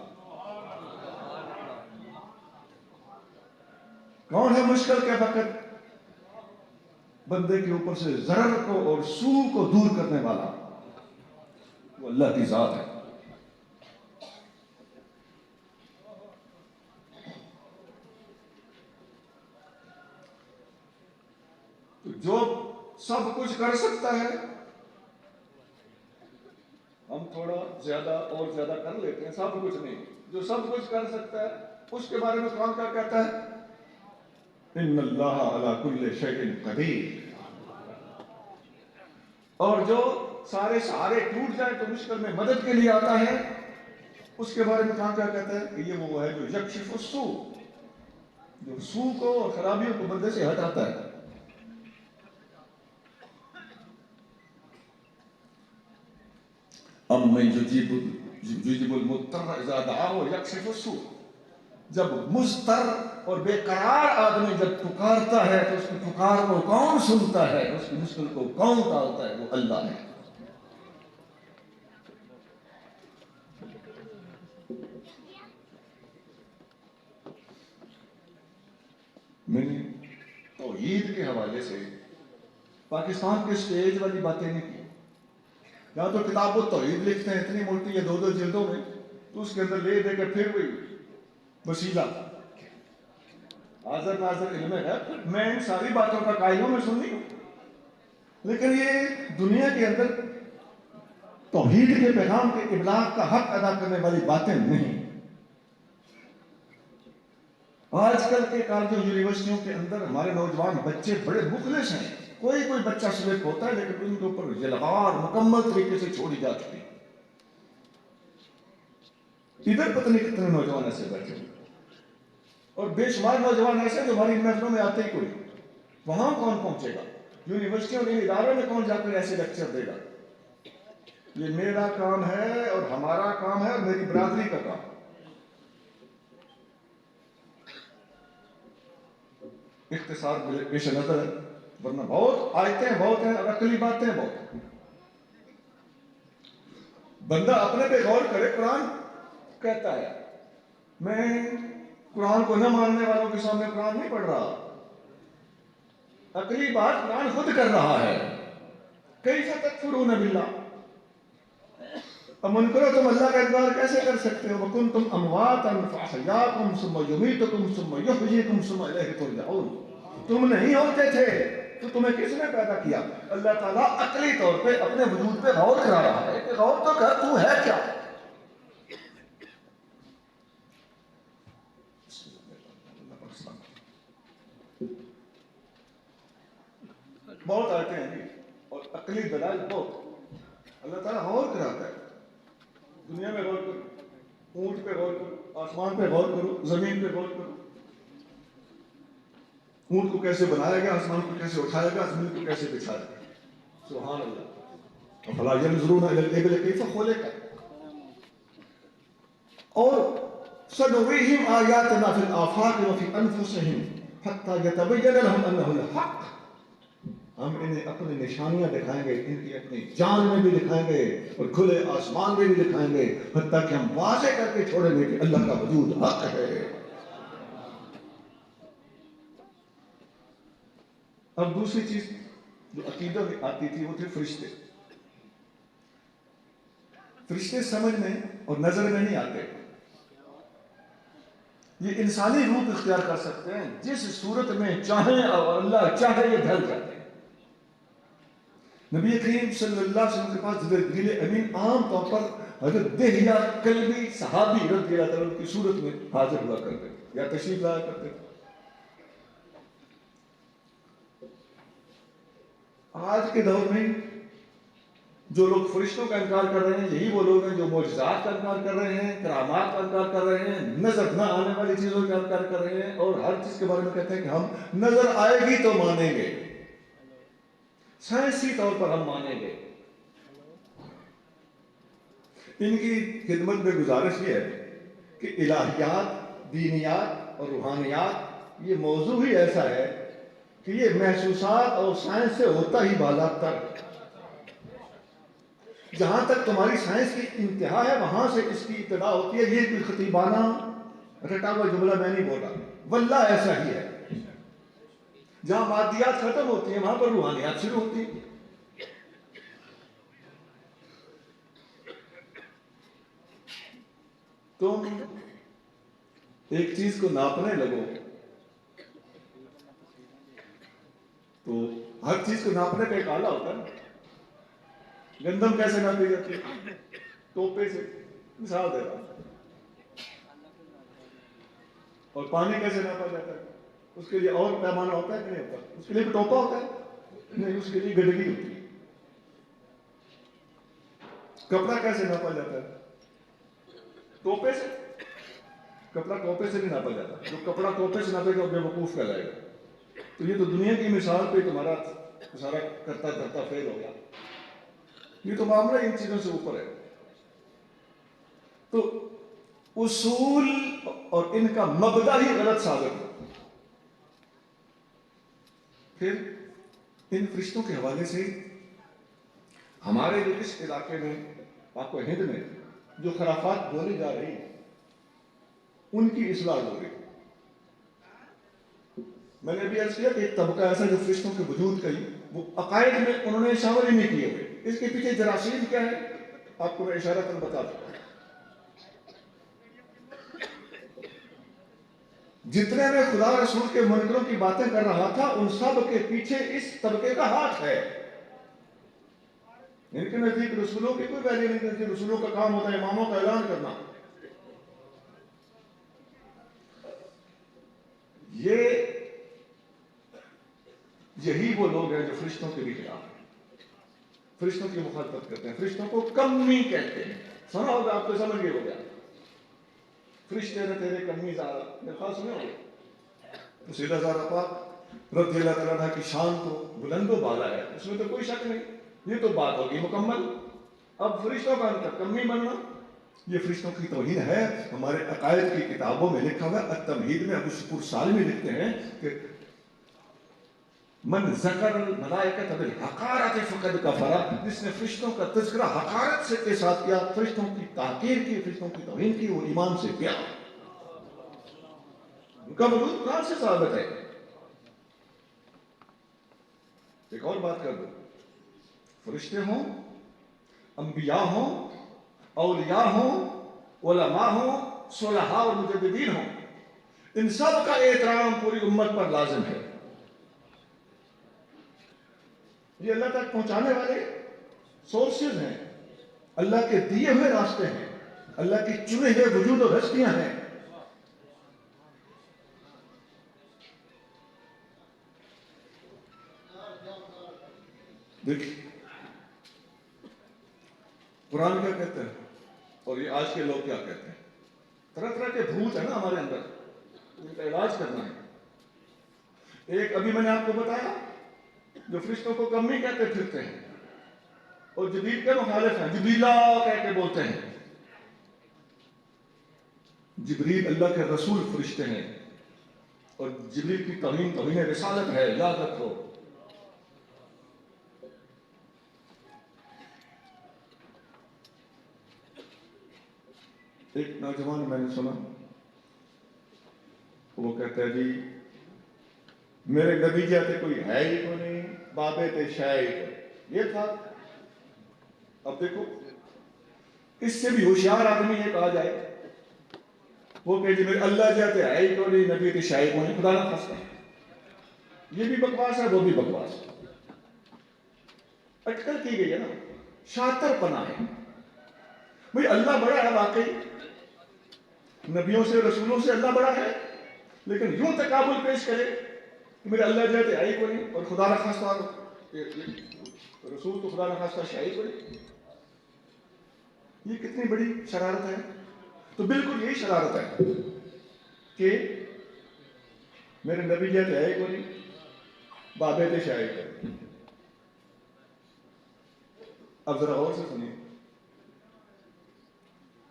کون ہے مشکل کے وقت بندے کے اوپر سے ضرر کو اور سوء کو دور کرنے والا؟ وہ اللہ کی ذات ہے. تو جو سب کچھ کر سکتا ہے, ہم تھوڑا زیادہ اور زیادہ کر لیتے ہیں, سب کچھ نہیں. جو سب کچھ کر سکتا ہے اس کے بارے میں قرآن کیا کہتا ہے؟ ان اللہ علی کل شیء قدیر. اور جو سارے سہارے ٹوٹ جائیں تو مشکل میں مدد کے لیے آتا ہے, اس کے بارے میں قرآن کیا کہتا ہے کہ یہ وہ ہے جو یکشف السوء, جو سوء کو اور خرابیوں کو بندے سے ہٹاتا ہے. امن یجیب المضطر اذا دعاه ویکشف السوء. جب مضطر اور بے قرار آدمی جب پکارتا ہے تو اس کی پکار کو کون سنتا ہے, اس کی مشکل کو کون ٹالتا ہے؟ وہ اللہ ہے. میں نے توحید کے حوالے سے پاکستان کے سٹیج والی باتیں نہیں کی. یا تو کتاب و توحید لکھتے ہیں اتنی موٹی یا 2 جلدوں میں, تو اس کے اندر لے دے کے پھر وہی وسیلہ حاضر ناظر علم ہے. میں ان ساری باتوں کا قائل ہوں, میں سنی ہوں, لیکن یہ دنیا کے اندر توحید کے پیغام کے ابلاغ کا حق ادا کرنے والی باتیں نہیں. آج کل کے کالجوں یونیورسٹیوں کے اندر ہمارے نوجوان بچے بڑے مخلص ہیں. کوئی بچہ سلیکٹ ہوتا ہے لیکن ان کے اوپر یلغار مکمل طریقے سے چھوڑی جا چکی. ادھر پتہ نہیں کتنے نوجوان ایسے بیٹھے ہیں, اور بے شمار نوجوان ایسے جو ہماری محفلوں میں آتے ہی کوئی. وہاں کون پہنچے گا؟ یونیورسٹیوں کے اداروں میں کون جا کر ایسے لیکچر دے گا؟ یہ میرا کام ہے اور ہمارا کام ہے اور میری برادری کا کام. اختصار پیش نظر ہے, ورنہ بہت آیتیں بہت ہیں اور عقلی باتیں بہت ہیں. بندہ اپنے پہ غور کرے. قرآن کہتا ہے, میں قرآن کو نہ ماننے والوں کے سامنے قرآن نہیں پڑھ رہا, عقلی بات قرآن خود کر رہا ہے. کیف تکفرون باللہ, اب من کرو تم اللہ کا انکار کیسے کر سکتے ہو؟ وکنتم امواتا فاحیاکم ثم یمیتکم ثم یحییکم ثم الیہ ترجعون. تم نہیں ہوتے تھے تو تمہیں کس نے پیدا کیا؟ اللہ تعالیٰ عقلی طور پہ اپنے وجود پہ غور کرا رہا ہے کہ غور تو کر, تو ہے کیا؟ بہت آتے ہیں جی, اور عقلی دلائل بہت. اللہ تعالیٰ غور کراتا ہے. دنیا میں غور کرو, اونٹ پہ غور کرو, آسمان پہ غور کرو, زمین پہ غور کرو. اونٹ کو کیسے بنایا گیا, آسمان کو کیسے اٹھایا گیا, زمین کو کیسے بچھایا گیا. سبحان اللہ. افلا ينظرون الى الابل كيف خلقت. اور سنريهم آياتنا في الآفاق وفي أنفسهم حتى يتبين لهم أنه الحق. ہم انہیں اپنی نشانیاں دکھائیں گے, ان کی اپنی جان میں بھی دکھائیں گے اور کھلے آسمان میں بھی دکھائیں گے, حتیٰ کہ ہم واضح کر کے چھوڑیں گے کہ اللہ کا وجود حق ہے. اب دوسری چیز جو عقیدہ میں آتی تھی وہ تھے فرشتے. فرشتے سمجھ میں اور نظر میں نہیں آتے. یہ انسانی روپ اختیار کر سکتے ہیں, جس صورت میں چاہیں اور اللہ چاہے یہ ڈھل جاتے ہیں. نبی کریم صلی اللہ علیہ وسلم کے پاس جبریل امین عام طور پر حضرت دہیہ کلبی صحابی رضی اللہ عنہ کی صورت میں حاضر ہوا کرتے یا تشریف لایا کرتے. آج کے دور میں جو لوگ فرشتوں کا انکار کر رہے ہیں یہی وہ لوگ ہیں جو معجزات کا انکار کر رہے ہیں، کرامات کا انکار کر رہے ہیں، نظر نہ آنے والی چیزوں کا انکار کر رہے ہیں، اور ہر چیز کے بارے میں کہتے ہیں کہ ہم نظر آئے گی تو مانیں گے، سائنسی طور پر ہم مانیں گے۔ ان کی خدمت میں گزارش یہ ہے کہ الہیات، دینیات اور روحانیات یہ موضوع ہی ایسا ہے کہ یہ محسوسات اور سائنس سے ہوتا ہی بالا تر، جہاں تک تمہاری سائنس کی انتہا ہے وہاں سے اس کی ابتدا ہوتی ہے۔ یہ کوئی خطیبانہ رٹا ہوا جملہ میں نہیں بول رہا، واللہ ایسا ہی ہے۔ جہاں مادیات ختم ہوتی ہیں وہاں پر روحانیات شروع ہوتی ہیں۔ تم ایک چیز کو ناپنے لگو تو ہر چیز کو ناپنے کا ایک آلہ ہوتا ہے نا۔ گندم کیسے ناپی جاتی ہے؟ ٹوپے سے، مثال دے رہا ہوں۔ اور پانی کیسے ناپا جاتا ہے؟ اس کے لیے اور پیمانہ ہوتا ہے کہ نہیں ہوتا؟ اس کے لیے بھی ٹوپا ہوتا ہے؟ نہیں، اس کے لیے گڈگی ہوتی ہے۔ کپڑا کیسے ناپا جاتا ہے؟ ٹوپے سے؟ کپڑا ٹوپے سے نہیں ناپا جاتا۔ جو کپڑا ٹوپے سے ناپے گا وہ بے وقوف کہلائے گا۔ تو یہ تو دنیا کی مثال پہ تمہارا سارا کرتا کرتا فیل ہو گیا۔ یہ تو معاملہ ان چیزوں سے اوپر ہے۔ تو اصول اور ان کا مبدا ہی غلط ثابت ہو۔ پھر ان فرشتوں کے حوالے سے ہمارے جو اس علاقے میں پاک و ہند میں جو خرافات بولی جا رہی ہیں ان کی اصلاح ہو رہی ہے۔ میں نے ابھی عرض کیا کہ ایک طبقہ ایسا جو فرشتوں کے وجود کا ہی وہ عقائد میں انہوں نے شامل ہی نہیں کیے ہوئے۔ اس کے پیچھے جراثیم کیا ہے آپ کو میں اشارہ کر بتا دوں۔ جتنے میں خدا رسول کے منکروں کی باتیں کر رہا تھا ان سب کے پیچھے اس طبقے کا ہاتھ ہے۔ ان کے نزدیک رسولوں کی کوئی ویلیو نہیں کرتی، رسولوں کا کام ہوتا ہے اماموں کا اعلان کرنا۔ یہی وہ لوگ ہیں جو فرشتوں کے بھی خلاف ہیں، فرشتوں کی مخالفت کرتے ہیں، فرشتوں کو کمی کہتے ہیں۔ سنا ہوگا آپ کو، سمجھ گئے ہو گیا، فرشتے نے تیرے کمی زارا، میرے خاص سنے ہوگے۔ تو سیدھا زارا پاک رضی اللہ تعالیٰ عنہ کی شان تو بلند و بالا ہے، اس میں تو کوئی شک نہیں، یہ تو بات ہوگی مکمل۔ اب فرشتوں کا ان کا کمی بننا یہ فرشتوں کی توہین ہے۔ ہمارے عقائد کی کتابوں میں لکھا ہوا ہے، التمہید میں ابو شکور سالمی لکھتے ہیں کہ من ذکر الملائکۃ بالحقارۃ فقد کفر، جس نے فرشتوں کا تذکرہ حقارت سے کے ساتھ کیا، فرشتوں کی تحقیر کی، فرشتوں کی توہین کی، وہ ایمان سے گیا۔ ان کا وجود قرآن سے ثابت ہے۔ ایک اور بات کر دو، فرشتے ہوں، انبیاء ہوں، اولیاء ہوں، علماء ہوں، صلحاء اور مجددین ہوں، ان سب کا احترام پوری امت پر لازم ہے۔ یہ اللہ تک پہنچانے والے سورسز ہیں، اللہ کے دیے ہوئے راستے ہیں، اللہ کی چنے ہوئے وجود اور ہستیاں ہیں۔ دیکھیں قرآن کیا کہتا ہے اور یہ آج کے لوگ کیا کہتے ہیں۔ طرح طرح کے بھوت ہیں نا ہمارے اندر، ان کا علاج کرنا ہے۔ ایک ابھی میں نے آپ کو بتایا جو فرشتوں کو کمی کہتے پھرتے ہیں اور جبریل کے مخالف ہیں، جبریلا کہہ کے بولتے ہیں۔ جبریل اللہ کے رسول فرشتے ہیں اور جبریل کی توہین رسالت ہے، یاد رکھو۔ ایک نوجوان میں نے سنا، وہ کہتا ہے جی میرے نبی جاتے کوئی ہے ہی کو نہیں، بابے تے شاید یہ تھا۔ اب دیکھو اس سے بھی ہوشیار آدمی یہ کہا جائے وہ کہ جی میرے اللہ جاتے ہے ہی کو نہیں، نبی تے شاید کو نہیں، خدا نہ خاصہ، یہ بھی بکواس ہے وہ بھی بکواس ہے، اٹکل کی گئی ہے نا، شاطر پنا ہے۔ بھئی اللہ بڑا ہے واقعی، نبیوں سے رسولوں سے اللہ بڑا ہے، لیکن یوں تقابل پیش کرے کہ میرے اللہ جاتے آئی کو نہیں اور خدا نہ خاصہ رسول تو خدا نخواستہ شاعر بنے. یہ کتنی بڑی شرارت ہے. تو بالکل یہی شرارت ہے کہ میرے نبی جیسے ہے کوئی بابے تھے شاعر کرے. اب ذرا غور سے سنیے.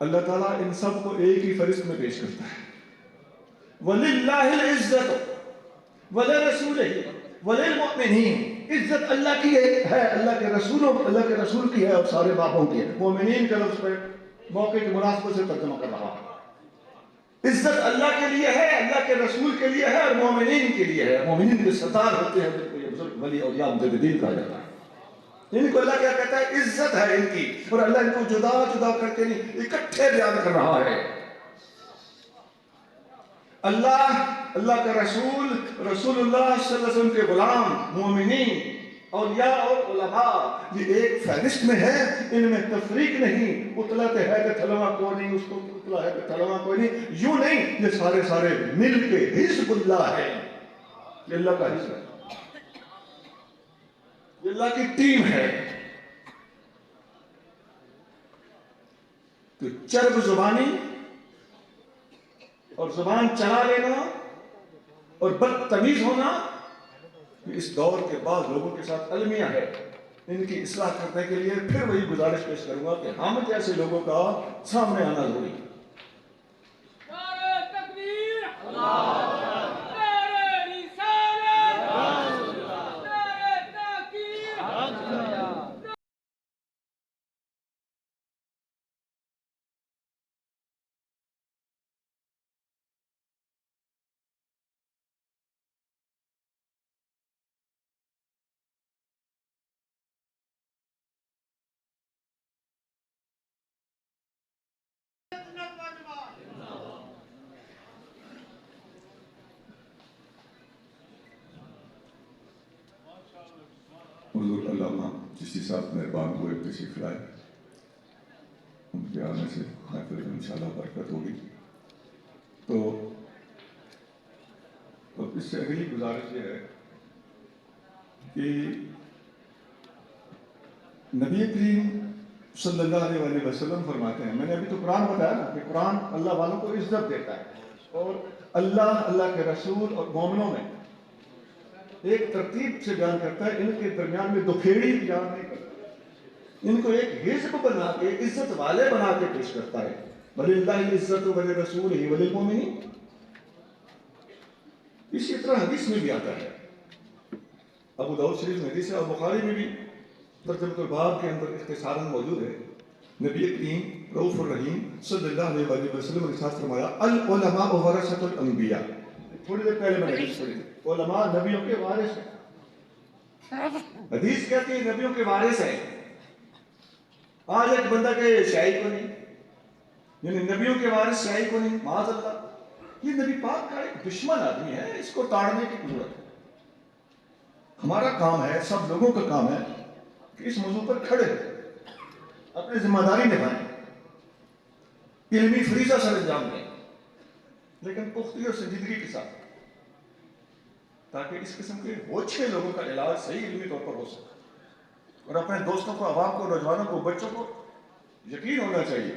اللہ تعالیٰ ان سب کو ایک ہی فہرست میں پیش کرتا ہے. وَلِلَّهِ الْعِزَّةُ وَلِرَسُولِهِ وَلِلْمُؤْمِنِينَ. عزت اللہ کی ہے, اللہ کے رسول کی ہے اور سارے باپوں کی ہے. مومنین کا لفظ پہ موقع کی مناسبت سے ترجمہ کر رہا ہوں. عزت اللہ کے لیے ہے, اللہ کے رسول کے لیے ہے اور مومنین کے لیے ہے. مومنین کے سردار ہوتے ہیں جن کو یہ بزرگ ولی اولیاء مجددین کہا جاتا ہے. ان کو اللہ کیا کہتا ہے؟ عزت ہے ان کی. اور اللہ ان کو جدا جدا کر کے نہیں, اکٹھے بیان کر رہا ہے. اللہ کا رسول, رسول اللہ صلی اللہ علیہ وسلم کے غلام, مومنین, اولیاء اور علماء, یہ ایک فہرست میں ہے. ان میں تفریق نہیں. اتلا ہے کہ تھلما کوئی نہیں, اس کو اتلا ہے کہ تھلما کوئی نہیں, یوں نہیں. یہ سارے مل کے حزب اللہ ہے. یہ اللہ کا حزب ہے, یہ اللہ کی ٹیم ہے. تو چرب زبانی اور زبان چلا لینا اور بدتمیز ہونا, اس دور کے بعد لوگوں کے ساتھ المیہ ہے. ان کی اصلاح کرنے کے لیے پھر وہی گزارش پیش کروں گا کہ ہم جیسے لوگوں کا سامنے آنا ضروری ہے. حضور علامہ چشتی صاحب مہربان ہوئے, تشریف لائے. ان کے آنے سے محفل میں انشاءاللہ برکت ہوگی. تو اس سے اگلی گزارش یہ ہے کہ نبی کریم صلی اللہ علیہ وسلم فرماتے ہیں, میں نے ابھی تو قرآن بتایا نا کہ قرآن اللہ والوں کو عزت دیتا ہے, اور اللہ کے رسول اور مومنوں میں ایک ترتیب سے بیان کرتا ہے. ان کے درمیان میں دکھیڑی بیان نہیں کرتا, ان کو ایک حزب بنا کے عزت والے بنا کے پیش کرتا ہے. وَلِلَّهِ الْعِزَّةُ وَلِرَسُولِهِ وَلِلْمُؤْمِنِينَ. اسی طرح حدیث میں بھی آتا ہے, ابو داؤد شریف میں حدیث ہے, اور بخاری میں بھی ترجمۃ الباب کے اندر اختصاراً موجود ہے. نبی کریم رؤوف الرحیم صلی اللہ علیہ وسلم نے ارشاد فرمایا, العلماء ورثۃ الانبیاء. تھوڑی دیر پہلے میں نے حدیث پڑھی, علماء نبیوں کے وارث ہیں. حدیث کہتی ہے نبیوں کے وارث ہیں. آج ایک بندہ کہ شاعر کو نہیں, یعنی نبیوں کے وارث شاعر کو نہیں, معاذ اللہ. یہ نبی پاک کا ایک دشمن آدمی ہے, اس کو تاڑنے کی ضرورت ہے. ہمارا کام ہے, سب لوگوں کا کام ہے کہ اس موضوع پر کھڑے اپنی ذمہ داری نبھائیں, علمی فریضہ سر انجام دیں, لیکن پختگی اور سنجیدگی کے ساتھ, تاکہ اس قسم کے ہوچھے لوگوں کا علاج صحیح علمی طور پر ہو سکے. اور اپنے دوستوں کو, عوام کو, نوجوانوں کو, بچوں کو یقین ہونا چاہیے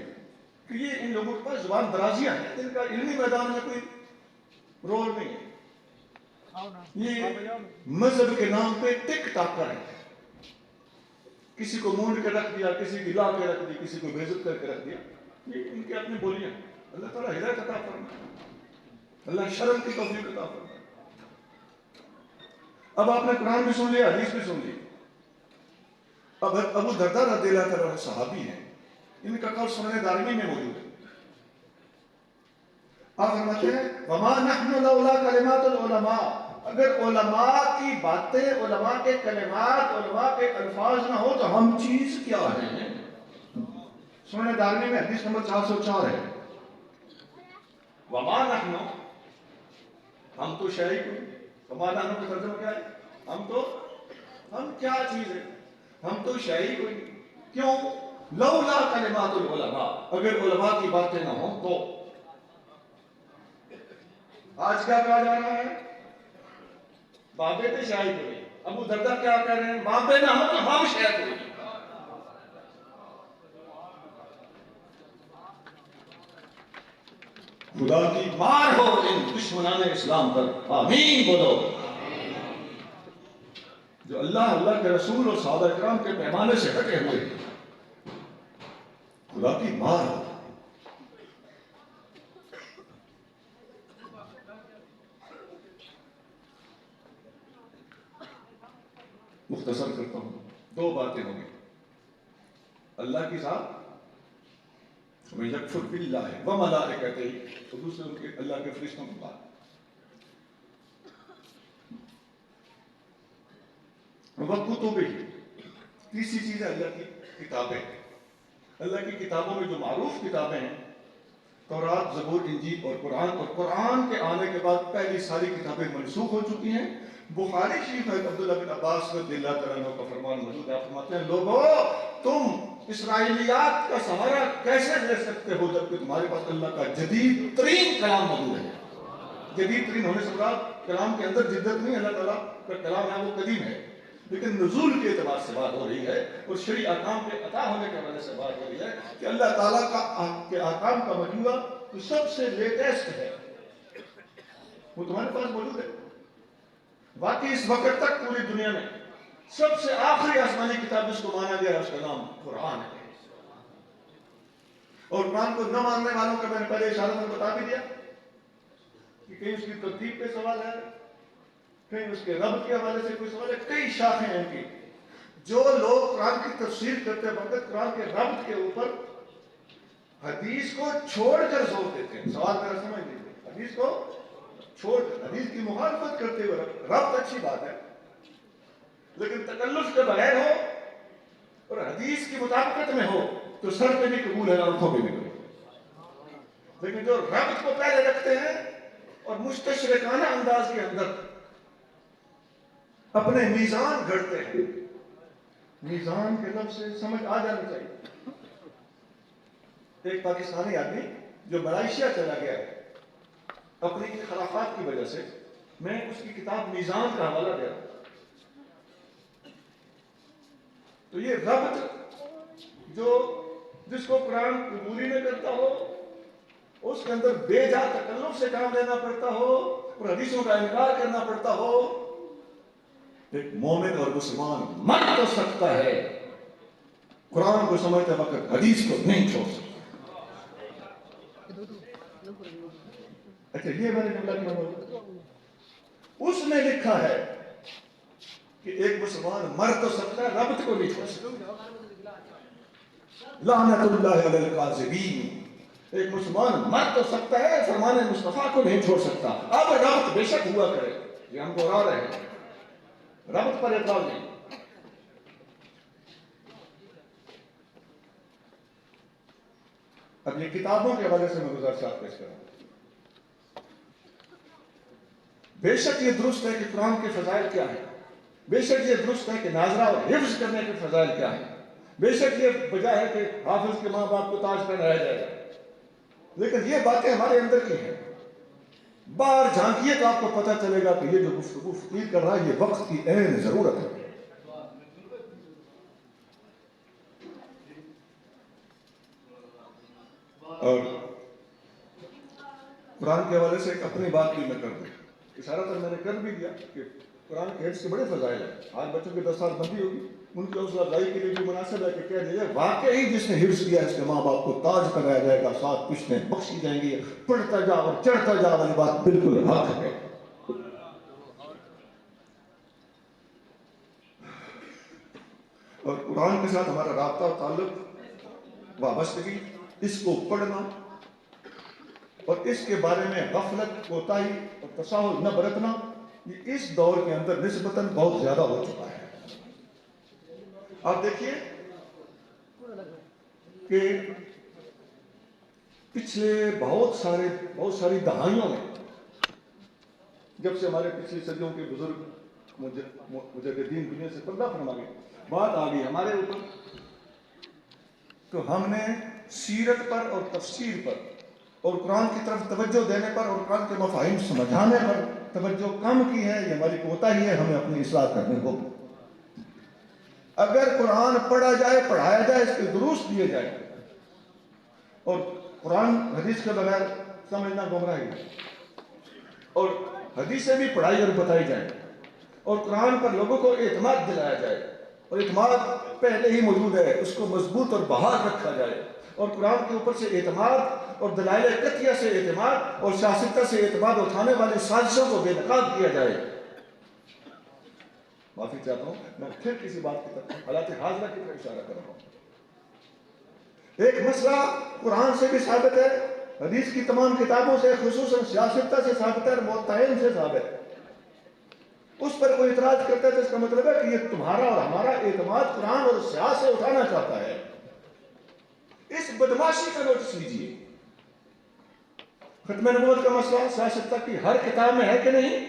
کہ یہ ان لوگوں کے پاس زبان درازیاں ہیں, جن کا علمی میدان میں کوئی رول نہیں ہے. یہ مذہب کے نام پہ ٹک ٹاکر ہے. کسی کو مونڈ کے رکھ دیا, کسی کی لا کے رکھ دی, کسی کو بےعزت کر کے رکھ دیا. یہ ان کی اپنی بولیاں. اللہ تعالیٰ ہدایت عطا فرمائے, اللہ شرم کی توفیق عطا فرمائے. اب آپ نے قرآن بھی سن لیا, حدیث بھی سن لی. اب ابو درداء رضی اللہ عنہ صحابی ہیں, ان کا قول سنن دارمی میں موجود ہے. آپ فرماتے ہیں وما نحن لولا کلمات العلماء. اگر علماء کی باتیں, علماء کے کلمات, علماء کے الفاظ نہ ہو تو ہم چیز کیا ہیں؟ سنن دارمی میں حدیث نمبر 404 ہے. وما نحن, ہم تو شیء کوئی. وما نحن کا ترجمہ کیا ہے؟ ہم کیا چیز ہے؟ ہم تو شیء کوئی. کیوں؟ لولا کلمات العلماء, اگر علماء کی باتیں نہ ہوں تو. آج کیا کہا جا رہا ہے؟ بابے تھے شاعر کو نہیں, ابو دردہ کیا کہہ رہے ہیں؟ ماں پہ نہ ہو تو ہم شہر کو خدا کی مار ہو ان دشمنان اسلام پر، آمین بولو۔ جو اللہ کے رسول اور صحابہ کرام کے پیمانے سے ہٹے ہوئے، خدا کی مار ہو۔ مختصر کرتا ہوں، دو باتیں ہوں گی، اللہ کی ذات وَمَن يَكْفُرْ بِاللَّهِ وَمَلَائِكَتِهِ، اور دوسرے ان کے اللہ کے فرشتوں کی بات۔ وَكُتُبِهِ، تیسری چیز ہے اللہ کی کتابیں۔ اللہ کی کتابوں میں جو معروف کتابیں ہیں، تورات، زبور، انجیل اور قرآن کے آنے کے بعد پہلی ساری کتابیں منسوخ ہو چکی ہیں۔ بخاری شریف میں عبداللہ بن عباس رضی اللہ تعالیٰ عنہ کا فرمان موجود ہے، فرماتے ہیں لوگو تم اسرائیلیات کا سہارا کیسے لے سکتے ہو جبکہ تمہارے پاس اللہ کا جدید ترین کلام موجود ہے۔ جدید ترین ہونے سے مراد کلام کے اندر جدت نہیں، اللہ تعالیٰ کا کلام ہے وہ قدیم ہے، لیکن نزول کے اعتبار سے بات ہو رہی ہے اور شرعی احکام کے عطا ہونے کے وجہ سے بات ہو رہی ہے کہ اللہ تعالیٰ کے احکام کا مجموعہ جو سب سے لیٹسٹ ہے وہ تمہارے پاس موجود ہے۔ باقی اس وقت تک پوری دنیا میں سب سے آخری آسمانی کتاب جس کو مانا گیا ہے اس کا نام قرآن ہے، اور قرآن کو نہ ماننے والوں کا میں نے پہلے اشارہ میں بتا بھی دیا کہ کہیں اس کی ترتیب پہ سوال ہے، کہیں اس کے رب کے حوالے سے کوئی سوال ہے، کئی شاخیں ہیں ان کی۔ جو لوگ قرآن کی تفسیر کرتے وقت قرآن کے ربط کے اوپر حدیث کو چھوڑ کر زور دیتے ہیں، سوال میرا سمجھ لیجیے، حدیث کو چھوڑ کر حدیث کی مخالفت کرتے ہوئے ربط اچھی بات ہے، لیکن تکلف کے بغیر ہو اور حدیث کی مطابقت میں ہو تو سر پہ بھی قبول ہے اور آنکھوں پہ بھی قبول۔ لیکن جو ربط کو پہلے رکھتے ہیں اور مستشرقانہ انداز کے اندر اپنے میزان گھڑتے ہیں، میزان کے لفظ سے سمجھ آ جانا چاہیے۔ ایک پاکستانی آدمی جو ملائیشیا چلا گیا ہے اپنی خرافات کی وجہ سے، میں اس کی کتاب میزان کا حوالہ دیا تو یہ ربط جس کو قرآن قبولی میں کرتا ہو، اس کے اندر بے جا تکلف سے کام لینا پڑتا ہو اور حدیثوں کا انکار کرنا پڑتا ہو، ایک مومن اور مسلمان من تو سکتا ہے، قرآن کو سمجھتے وقت حدیث کو نہیں چھوڑ سکتا۔ اچھا یہ میں نے جملہ کیا بولا؟ اس نے لکھا ہے کہ ایک مسلمان مر تو سکتا ہے، ربط کو نہیں چھوڑ سکتا۔ لعنت اللہ علی الکاذبین، ایک مسلمان مر تو سکتا ہے، فرمان مصطفیٰ کو نہیں چھوڑ سکتا۔ اب ربط بے شک ہوا کرے، یہ ہم کو رہے ہیں، ربط پر اعتراض نہیں۔ اب یہ کتابوں کے حوالے سے میں گزارشات پیش کر رہا ہوں۔ بے شک یہ درست ہے کہ قرآن کے فضائل کیا ہیں، بے شک یہ درست ہے کہ ناظرہ اور حفظ کرنے کے فضائل کیا ہیں، بے شک یہ وجہ ہے کہ حافظ کے ماں باپ کو تاج پہنایا جائے گا، لیکن یہ باتیں ہمارے اندر کی ہیں۔ باہر جھانکیے تو آپ کو پتہ چلے گا کہ یہ جو گفتگو فقیر کر رہا ہے یہ وقت کی عین ضرورت ہے۔ اور قرآن کے حوالے سے ایک اپنی بات بھی میں کر دوں، اشارہ تو میں نے کر بھی دیا کہ قرآن کے حفظ کے بڑے فضائل ہیں۔ آج بچوں کی 10 سال بندی ہوگی، ان کی حوصلہ افزائی کے لیے بھی مناسب ہے کہ کہہ دیا جائے واقعی جس نے حفظ کیا اس کے ماں باپ کو تاج پہنایا جائے گا، ساتھ پشتیں بخشی جائیں گی، پڑھتا جا اور چڑھتا جا والی بات بالکل حق ہے۔ اور قرآن کے ساتھ ہمارا رابطہ اور تعلق، وابستگی، اس کو پڑھنا اور اس کے بارے میں غفلت، کوتاہی اور تساہل نہ برتنا، یہ اس دور کے اندر نسبتاً بہت زیادہ ہو چکا ہے۔ آپ دیکھیے کہ پچھلے بہت ساری دہائیوں میں، جب سے ہمارے پچھلی صدیوں کے بزرگ مجددین دنیا سے پردہ فرما گئے، بات آ گئی ہمارے اوپر، تو ہم نے سیرت پر اور تفسیر پر اور قرآن کی طرف توجہ دینے پر اور قرآن کے مفاہیم سمجھانے پر توجہ کم کی ہے، یہ ہماری کوتاہی ہے، ہمیں اپنی اصلاح کرنی ہوگی۔ اگر قرآن پڑھا جائے، پڑھایا جائے، اس کے دروس دیے جائے، اور قرآن حدیث کے بغیر سمجھنا گمراہی ہے، اور حدیثیں بھی پڑھائی اور بتائی جائیں، اور قرآن پر لوگوں کو اعتماد دلایا جائے، اور اعتماد پہلے ہی موجود ہے، اس کو مضبوط اور بحال رکھا جائے، اور قرآن کے اوپر سے اعتماد اور دلائل قطعیہ سے اعتماد اور سیاستہ سے اعتماد اٹھانے والی سازشوں کو بے نقاب کیا جائے۔ معافی چاہتا ہوں، میں پھر کسی بات کی طرف حالات حاضرہ کی طرف اشارہ کر رہا ہوں۔ ایک مسئلہ قرآن سے بھی ثابت ہے، حدیث کی تمام کتابوں سے، خصوصاً سیاستہ سے ثابت ہے، اور معتین سے ثابت ہے۔ اس پر کوئی اعتراض کرتا ہے تو اس کا مطلب ہے کہ یہ تمہارا اور ہمارا اعتماد قرآن اور سیاست سے اٹھانا چاہتا ہے۔ اس بدماشی کا نوٹس لیجیے۔ ختم نبوت کا مسئلہ سیاستہ کی ہر کتاب میں ہے کہ نہیں؟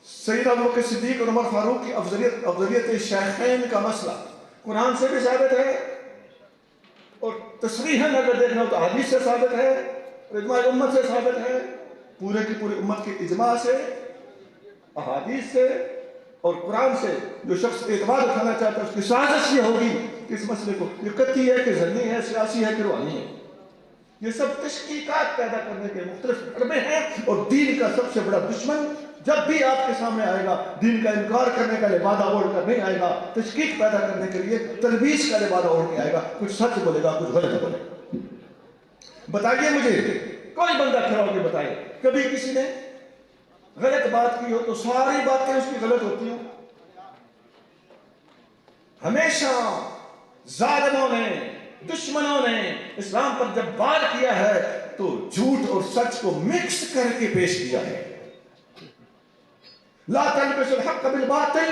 سید ابوبکر صدیق اور عمر فاروق کی افضلیت شیخین کا مسئلہ قرآن سے بھی ثابت ہے، اور تصریحاً اگر دیکھنا ہو تو حدیث سے ثابت ہے، اور اجماع امت سے ثابت ہے، پورے کی پوری امت کے اجماع سے، احادیث سے اور قرآن سے۔ جو شخص اعتماد اٹھانا چاہتا ہے اس کی سازش یہ ہوگی کہ اس مسئلے کو یہ قطعی ہے کہ ظنی ہے، سیاسی ہے کہ روحانی ہے۔ یہ سب تشکیکات پیدا کرنے کے مختلف حربے ہیں، اور دین کا سب سے بڑا دشمن جب بھی آپ کے سامنے آئے گا، دین کا انکار کرنے کا لبادہ اوڑھ کر نہیں آئے گا، تشکیک پیدا کرنے کے لیے تلبیس کا لبادہ اوڑھ کے آئے گا، کچھ سچ بولے گا، کچھ غلط بولے گا۔ بتائیے مجھے، کوئی بندہ کھڑا ہو کے بتائے کبھی کسی نے غلط بات کی ہو تو ساری باتیں اس کی غلط ہوتی ہوں؟ ہمیشہ ظالموں نے، دشمنوں نے اسلام پر جب وار کیا ہے تو جھوٹ اور سچ کو مکس کر کے پیش کیا ہے۔ لا تلبسوا الحق بالباطل،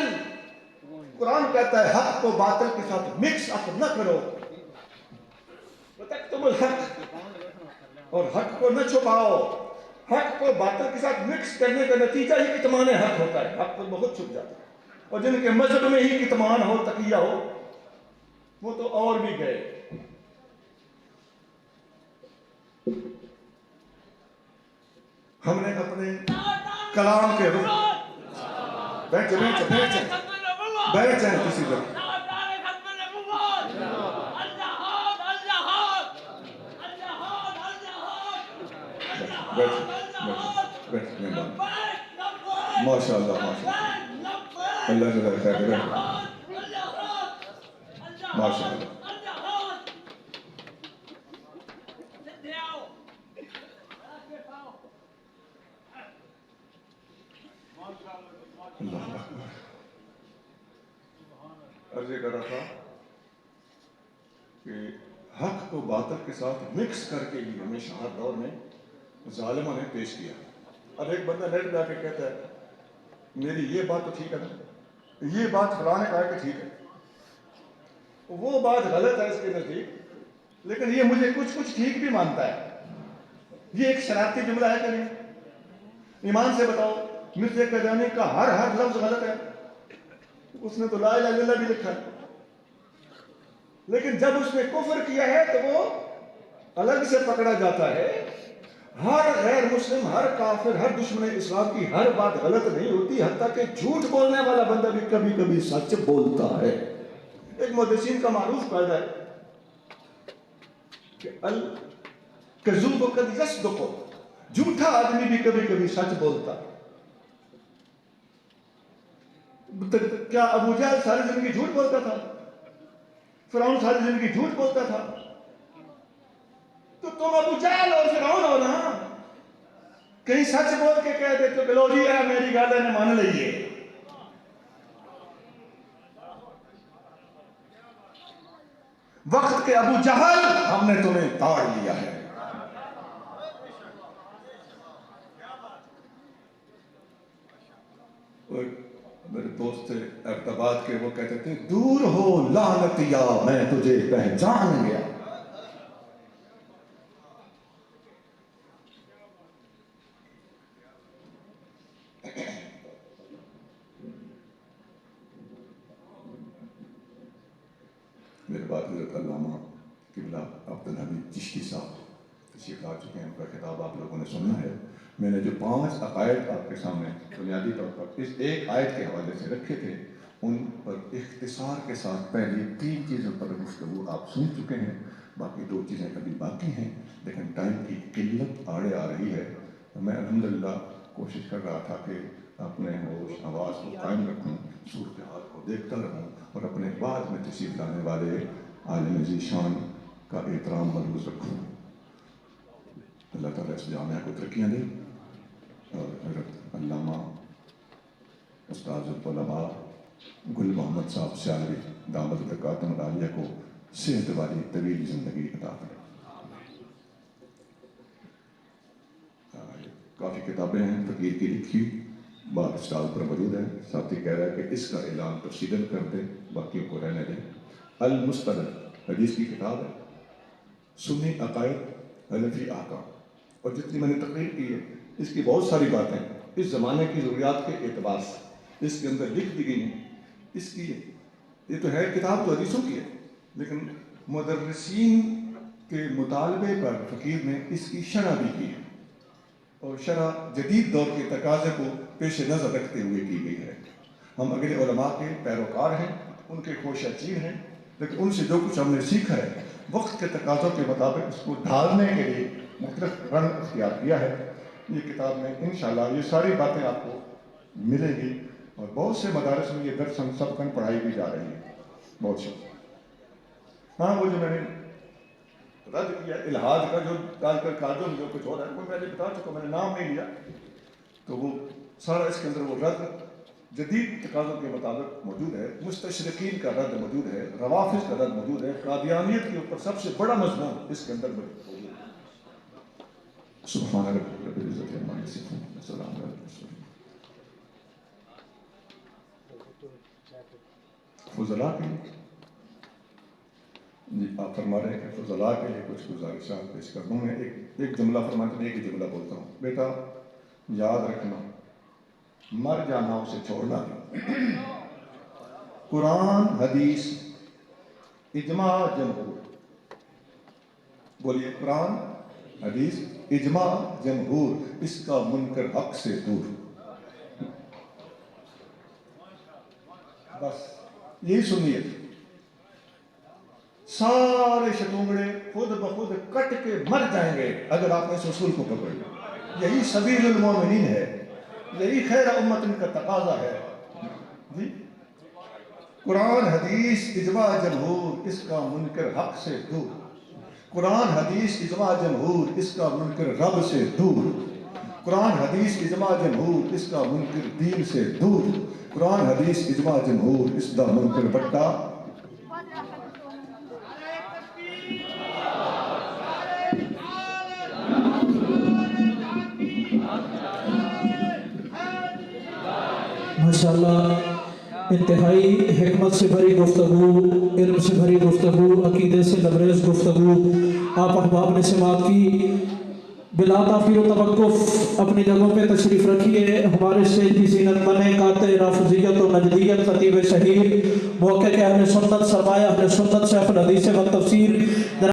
قرآن کہتا ہے حق کو باطل کے ساتھ مکس اپ نہ کرو، وتکتموا الحق، اور حق کو نہ چھپاؤ۔ حق کو باطل کے ساتھ مکس کرنے کا نتیجہ ہی کتمان حق ہوتا ہے، حق کو بہت چھپ جاتا ہے، اور جن کے مذہب میں ہی کتمان ہو، تقیہ ہو، وہ تو اور بھی گئے۔ ہم نے اپنے کلام کے بیٹھ جائیں کسی طرح۔ ماشاء اللہ، ماشاء اللہ، اللہ جزاک خیر، ماشاء اللہ۔ اللہ اکبر۔ عرض کر رہا تھا کہ حق کو باطل کے ساتھ مکس کر کے ہی ہمیشہ ہر دور میں ظالموں نے پیش کیا۔ اب ایک بندہ نیٹ پہ آ کے کہتا ہے میری یہ بات تو ٹھیک ہے نا، یہ بات فلاں نے کہا کہ ٹھیک ہے، وہ بات غلط ہے اس کے نزدیک، لیکن یہ مجھے کچھ کچھ ٹھیک بھی مانتا ہے۔ یہ ایک شرارتی جملہ ہے کہ نہیں؟ ایمان سے بتاؤ، مرزا قادیانی کا ہر لفظ غلط ہے، اس نے تو لا الہ الا اللہ بھی لکھا ہے، لیکن جب اس نے کفر کیا ہے تو وہ الگ سے پکڑا جاتا ہے۔ ہر غیر مسلم، ہر کافر، ہر دشمن اسلام کی ہر بات غلط نہیں ہوتی، حتیٰ کہ جھوٹ بولنے والا بندہ بھی کبھی کبھی سچ بولتا ہے۔ ایک محدثین کا معروف قاعدہ ہے کہ الکذوب قد یصدق، جھوٹا آدمی بھی کبھی کبھی سچ بولتا ہے۔ کیا ابو جہل ساری زندگی جھوٹ بولتا تھا؟ فرعون ساری زندگی جھوٹ بولتا تھا؟ تو تم ابو جہل اور فرعون ہو نا، کہیں سچ بول کے کہہ دیتے کہ لو جی میری گل نے مان لئیے۔ وقت کے ابو جہل، ہم نے تمہیں تاڑ لیا ہے۔ میرے دوست تھے ارتباط کے، وہ کہتے تھے دور ہو لعنتیا میں تجھے پہچان گیا۔ میرے بعد حضرت علامہ قبلہ عبدالحمید چشتی صاحب تشریف لا چکے ہیں، ان کا خطاب آپ لوگوں نے سنا ہے۔ میں نے جو 5 عقائد آپ کے سامنے بنیادی طور پر اس ایک آیت کے حوالے سے رکھے تھے، ان پر اختصار کے ساتھ پہلی 3 چیزوں پر گفتگو آپ سن چکے ہیں، باقی 2 چیزیں ابھی باقی ہیں، لیکن ٹائم کی قلت آڑے آ رہی ہے۔ میں الحمدللہ کوشش کر رہا تھا کہ اپنے ہوش آواز کو قائم رکھوں، صورتحال کو دیکھتا رہوں اور اپنے بعد میں تشریف لانے والے عالم ذیشان کا احترام ملحوظ رکھوں۔ اللہ تعالیٰ اس جامعہ کو ترقیاں دے اور حضرت علامہ استاذ العلماء گل محمد صاحب سیالوی دامت برکاتہم العالیہ کو صحت والی طویل زندگی عطا کرے۔ کافی کتابیں ہیں فقیر کی لکھی، بات اسٹال پر موجود ہے۔ ساتھی کہہ رہا ہے کہ اس کا اعلان تفصیلاً کر دیں، باقیوں کو رہنے دیں۔ المستدرک حدیث کی کتاب ہے، سنی عقائد حنفی احکام، اور جتنی میں نے تقریر کی ہے اس کی بہت ساری باتیں اس زمانے کی ضروریات کے اعتبار سے اس کے اندر لکھ دی گئی ہیں۔ اس کی یہ تو ہے کتاب تو حدیثوں کی ہے، لیکن مدرسین کے مطالبے پر فقیر نے اس کی شرح بھی کی ہے، اور شرح جدید دور کے تقاضے کو پیش نظر رکھتے ہوئے کی گئی ہے۔ ہم اگلے علماء کے پیروکار ہیں، ان کے خوشہ چیر ہیں، لیکن ان سے جو کچھ ہم نے سیکھا ہے وقت کے تقاضوں کے مطابق اس کو ڈھالنے کے لیے مختلف رنگ اختیار کیا ہے۔ یہ کتاب میں انشاءاللہ یہ ساری باتیں آپ کو ملیں گی، اور بہت سے مدارس میں یہ درس ہم سب کن پڑھائی بھی جا رہی ہے۔ بہت شکریہ۔ ہاں، وہ جو میں نے رد کیا الحاد کا، جو آج کل کالجوں میں جو کچھ ہو رہا ہے وہ میں نے بتا چکا، میں نے نام نہیں لیا، تو وہ سارا اس کے اندر وہ رد جدید تقاضوں کے مطابق موجود ہے۔ مستشرقین کا رد موجود ہے، روافض کا رد موجود ہے، قادیانیت کے اوپر سب سے بڑا مضمون اس کے اندر موجود ہے۔ سبحان ربک رب العزت عما یصفون وسلام علی المرسلین۔ فضلاء کے لیے جی آپ فرما رہے ہیں کہ فضلاء کے لیے کچھ گزارشات پیش کر دوں۔ میں ایک جملہ فرماتے ہیں، ایک ہی جملہ بولتا ہوں۔ بیٹا یاد رکھنا، مر جانا اسے چھوڑنا نہیں۔ قرآن حدیث اجماع جمہور، بولیے قرآن حدیث اجماع جمہور، اس کا منکر حق سے دور۔ بس یہی سنیت، سارے شتونگڑے خود بخود کٹ کے مر جائیں گے اگر آپ نے اس اصول کو پکڑ لیا۔ یہی سبیل المومنین ہے، یہی خیر امت کا تقاضا ہے جی۔ قرآن حدیث اجماع جمہور، اس کا منکر حق سے دور۔ قرآن حدیث اجماع جمہور، اس کا منکر رب سے دور۔ قرآن حدیث اجماع جمہور، اس کا منکر دین سے دور۔ قرآن حدیث اجماع جمہور، اس کا منکر بٹا۔ ماشاءاللہ انتہائی حکمت سے بھری گفتگو، علم سے بھری گفتگو، عقیدے سے لبریز گفتگو آپ احباب نے سماعت کی۔ بلا تاخیر و توقف اپنی جگہوں پہ تشریف رکھیے۔ ہمارے اسٹیج کی زینت بنے قاطع رافضیت و نجدیت خطیب شہیر محقق اہل سنت سرمایہ اہل سنت شیخ الحدیث و تفسیر